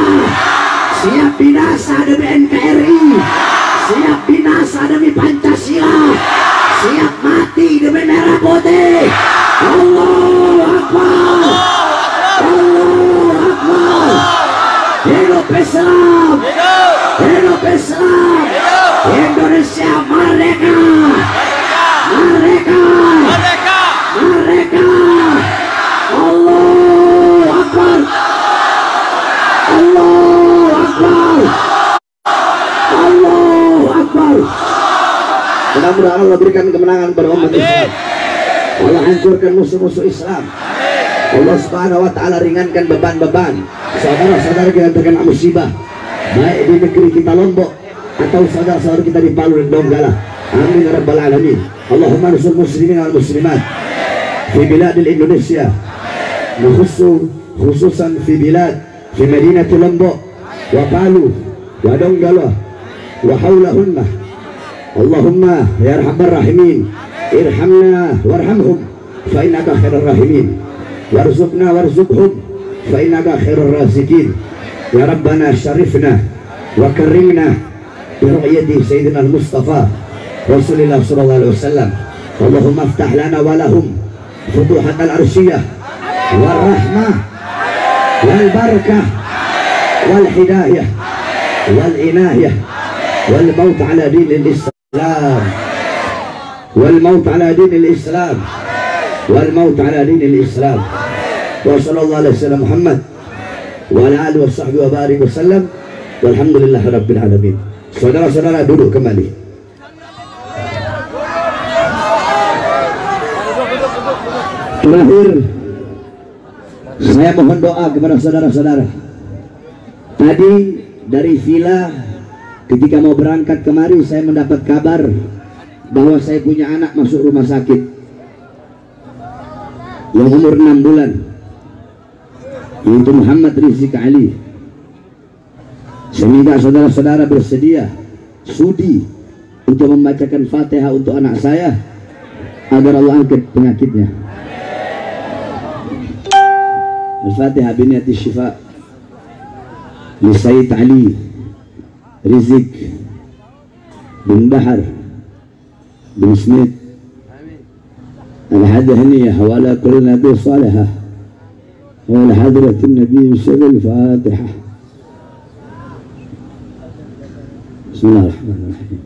S2: siap binasa demi NKRI, siap binasa demi Pancasila, siap mati demi merah putih. Allahu Akbar, Allahu Akbar. Hidup Islam, hidup Islam. Indonesia merdeka, merdeka, merdeka. Allahu Akbar, Allahu Akbar, Allahu Akbar. Mudah-mudahan Allah berikan kemenangan pada umat Islam. Allah hancurkan musuh-musuh Islam. Allah Subhanahu wa taala ringankan beban-beban saudara-saudara kita terkena musibah, baik di negeri kita Lombok atau saudara-saudara kita di Palu dan Donggala. Amin ya rabbal alamin. Allahumma ansur muslimin wal muslimat fi biladil Indonesia, khususan fi Madinah Lombok wa Palu wa Donggala wa haulahunna. Allahumma ya arhamar rahimin, irhamna warhamhum fa innaka khairur rahimin, warzuqna warzuqhum fa innaka khairur raziqin. Ya Rabbana syarifna wa karimna bi ru'yati sayyidina al-Mustafa Rasulullah sallallahu alaihi wasallam. Allahumma iftah lana wa lahum futuhat al-arsyiyah wal rahmah wal barakah wal hidayah wal inayah wal maut ala dinil Islam, wal maut ala dinil Islam, wal maut ala dinil Islam. Wa sallallahu alaihi wasallam Muhammad wa ala alihi wa sahbihi wa barik wasallam walhamdulillahi rabbil alamin. Saudara-saudara duduk kembali. Terakhir saya mohon doa kepada saudara-saudara. Tadi dari villa ketika mau berangkat kemari saya mendapat kabar bahwa saya punya anak masuk rumah sakit yang umur 6 bulan, yaitu Muhammad Rizik Ali. Saya minta saudara-saudara bersedia sudi untuk membacakan Fatihah untuk anak saya agar Allah angkat penyakitnya. Al-Fatihah biniyati syifa li Sayyid Ali Rizik bin Bahar bin Smith al-Hadhaniyah wa ala kulli nabi salihah wa ala hadratin nabi sallallahu al-Fatihah. Bismillahirrahmanirrahim.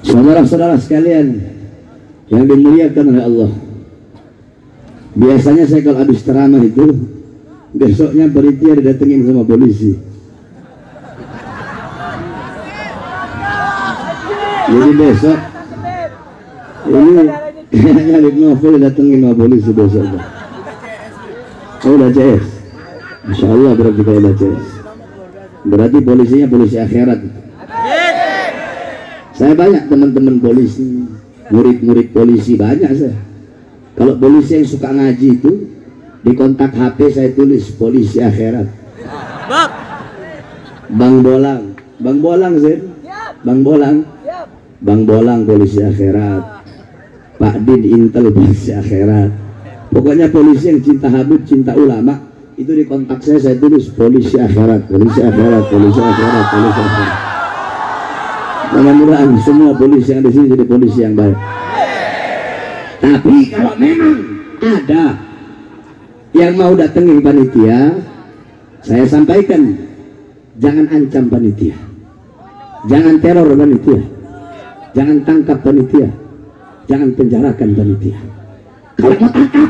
S2: Saudara-saudara sekalian yang dimuliakan oleh Allah, biasanya saya kalau habis ceramah itu besoknya panitia didatengin sama polisi. Jadi besok ini kayaknya Alik Novel datengin sama polisi besok.
S3: Oh, udah CS. Masya Allah, berarti kalau udah CS. Berarti polisinya polisi akhirat. Saya banyak teman-teman polisi, murid-murid polisi banyak saya. Kalau polisi yang suka ngaji itu, di kontak HP saya tulis polisi akhirat. Bang Bolang, Bang Bolang Zen, Bang Bolang, Bang Bolang polisi akhirat. Pak Din Intel polisi akhirat. Pokoknya polisi yang cinta Habib, cinta ulama, itu di kontak saya tulis polisi akhirat, polisi akhirat, polisi akhirat, polisi akhirat. Mudah-mudahan semua polisi yang di sini jadi polisi yang baik. Tapi kalau memang ada yang mau datengin panitia, saya sampaikan, jangan ancam panitia, jangan teror panitia, jangan tangkap panitia, jangan penjarakan panitia. Kalau mau tangkap,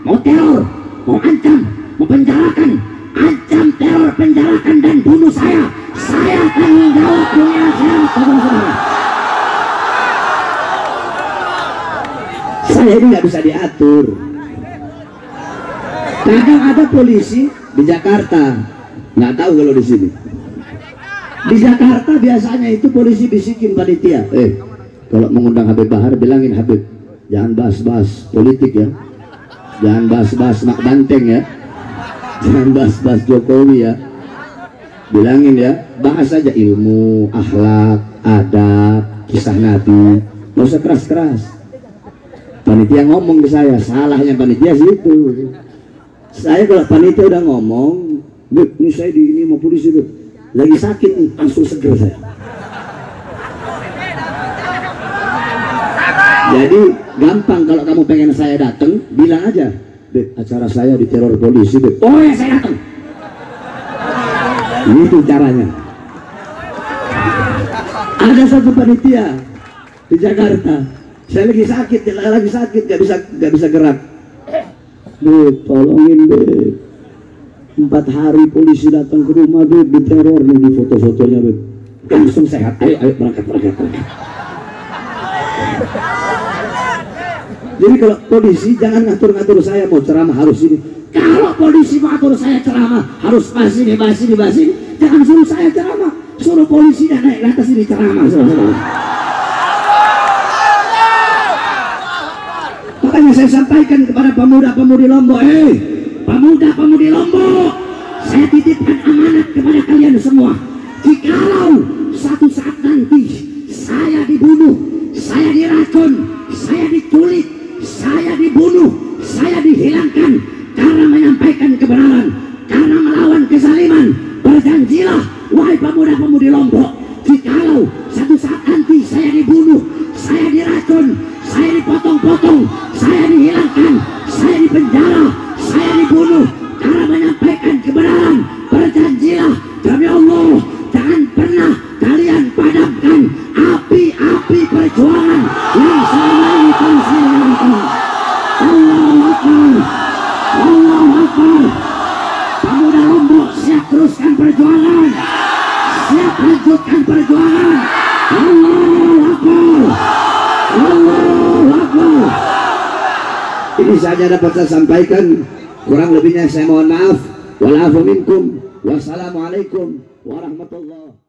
S3: mau teror, mau ancam, mau penjarakan, ancam, teror, penjarakan, dan bunuh saya tanggung jawab dunia akhirat. Saya ini nggak bisa diatur. Kadang ada polisi di Jakarta, nggak tahu kalau di sini. Di Jakarta biasanya itu polisi bisikin panitia, kalau mengundang Habib Bahar bilangin Habib, jangan bahas-bahas politik ya, jangan bahas-bahas Mak Banteng ya, jangan bahas-bahas Jokowi ya, bilangin ya, bahas saja ilmu, akhlak, adab, kisah Nabi, nggak usah keras-keras. Panitia ngomong ke saya, salahnya panitia situ. Saya kalau panitia udah ngomong, Beb, ini saya di ini mau polisi, Beb, lagi sakit nih, langsung seger saya. Jadi gampang kalau kamu pengen saya datang, bilang aja, Beb, acara saya diteror polisi, Beb. Oh ya, saya datang. Itu caranya. Ada satu panitia di Jakarta, saya lagi sakit, nggak bisa gerak. Beb, tolongin Beb. 4 hari polisi datang ke rumah, Beb, diteror nih, di foto-fotonya, Beb. Langsung sehat. Ayo berangkat. Jadi kalau polisi jangan ngatur-ngatur saya mau ceramah harus ini. Kalau polisi mau atur saya ceramah harus bahas ini, jangan suruh saya ceramah, suruh polisi dan naik atas ini ceramah. Makanya saya sampaikan kepada pemuda-pemudi Lombok, pemuda-pemudi Lombok, saya titipkan amanat kepada kalian semua. Jikalau satu saat nanti saya dibunuh, saya diracun, saya diculik, saya dibunuh, saya dihilangkan karena menyampaikan kebenaran, karena melawan kezaliman, berjanjilah wahai pemuda-pemudi Lombok, jikalau satu saat nanti saya dibunuh, saya diracun, saya dipotong-potong, saya dihilangkan, saya dipenjara, saya dibunuh karena menyampaikan kebenaran, berjanjilah demi Allah, jangan pernah kalian padamkan api-api perjuangan yang selama ini telah saya lakukan. Allahu Akbar, Allahu Akbar. Pemuda Lombok siap teruskan perjuangan, siap lanjutkan perjuangan. Allahu Akbar, Allahu Akbar. Ini saja dapat saya sampaikan, kurang lebihnya saya mohon maaf. Walafu minkum. Wassalamualaikum warahmatullahi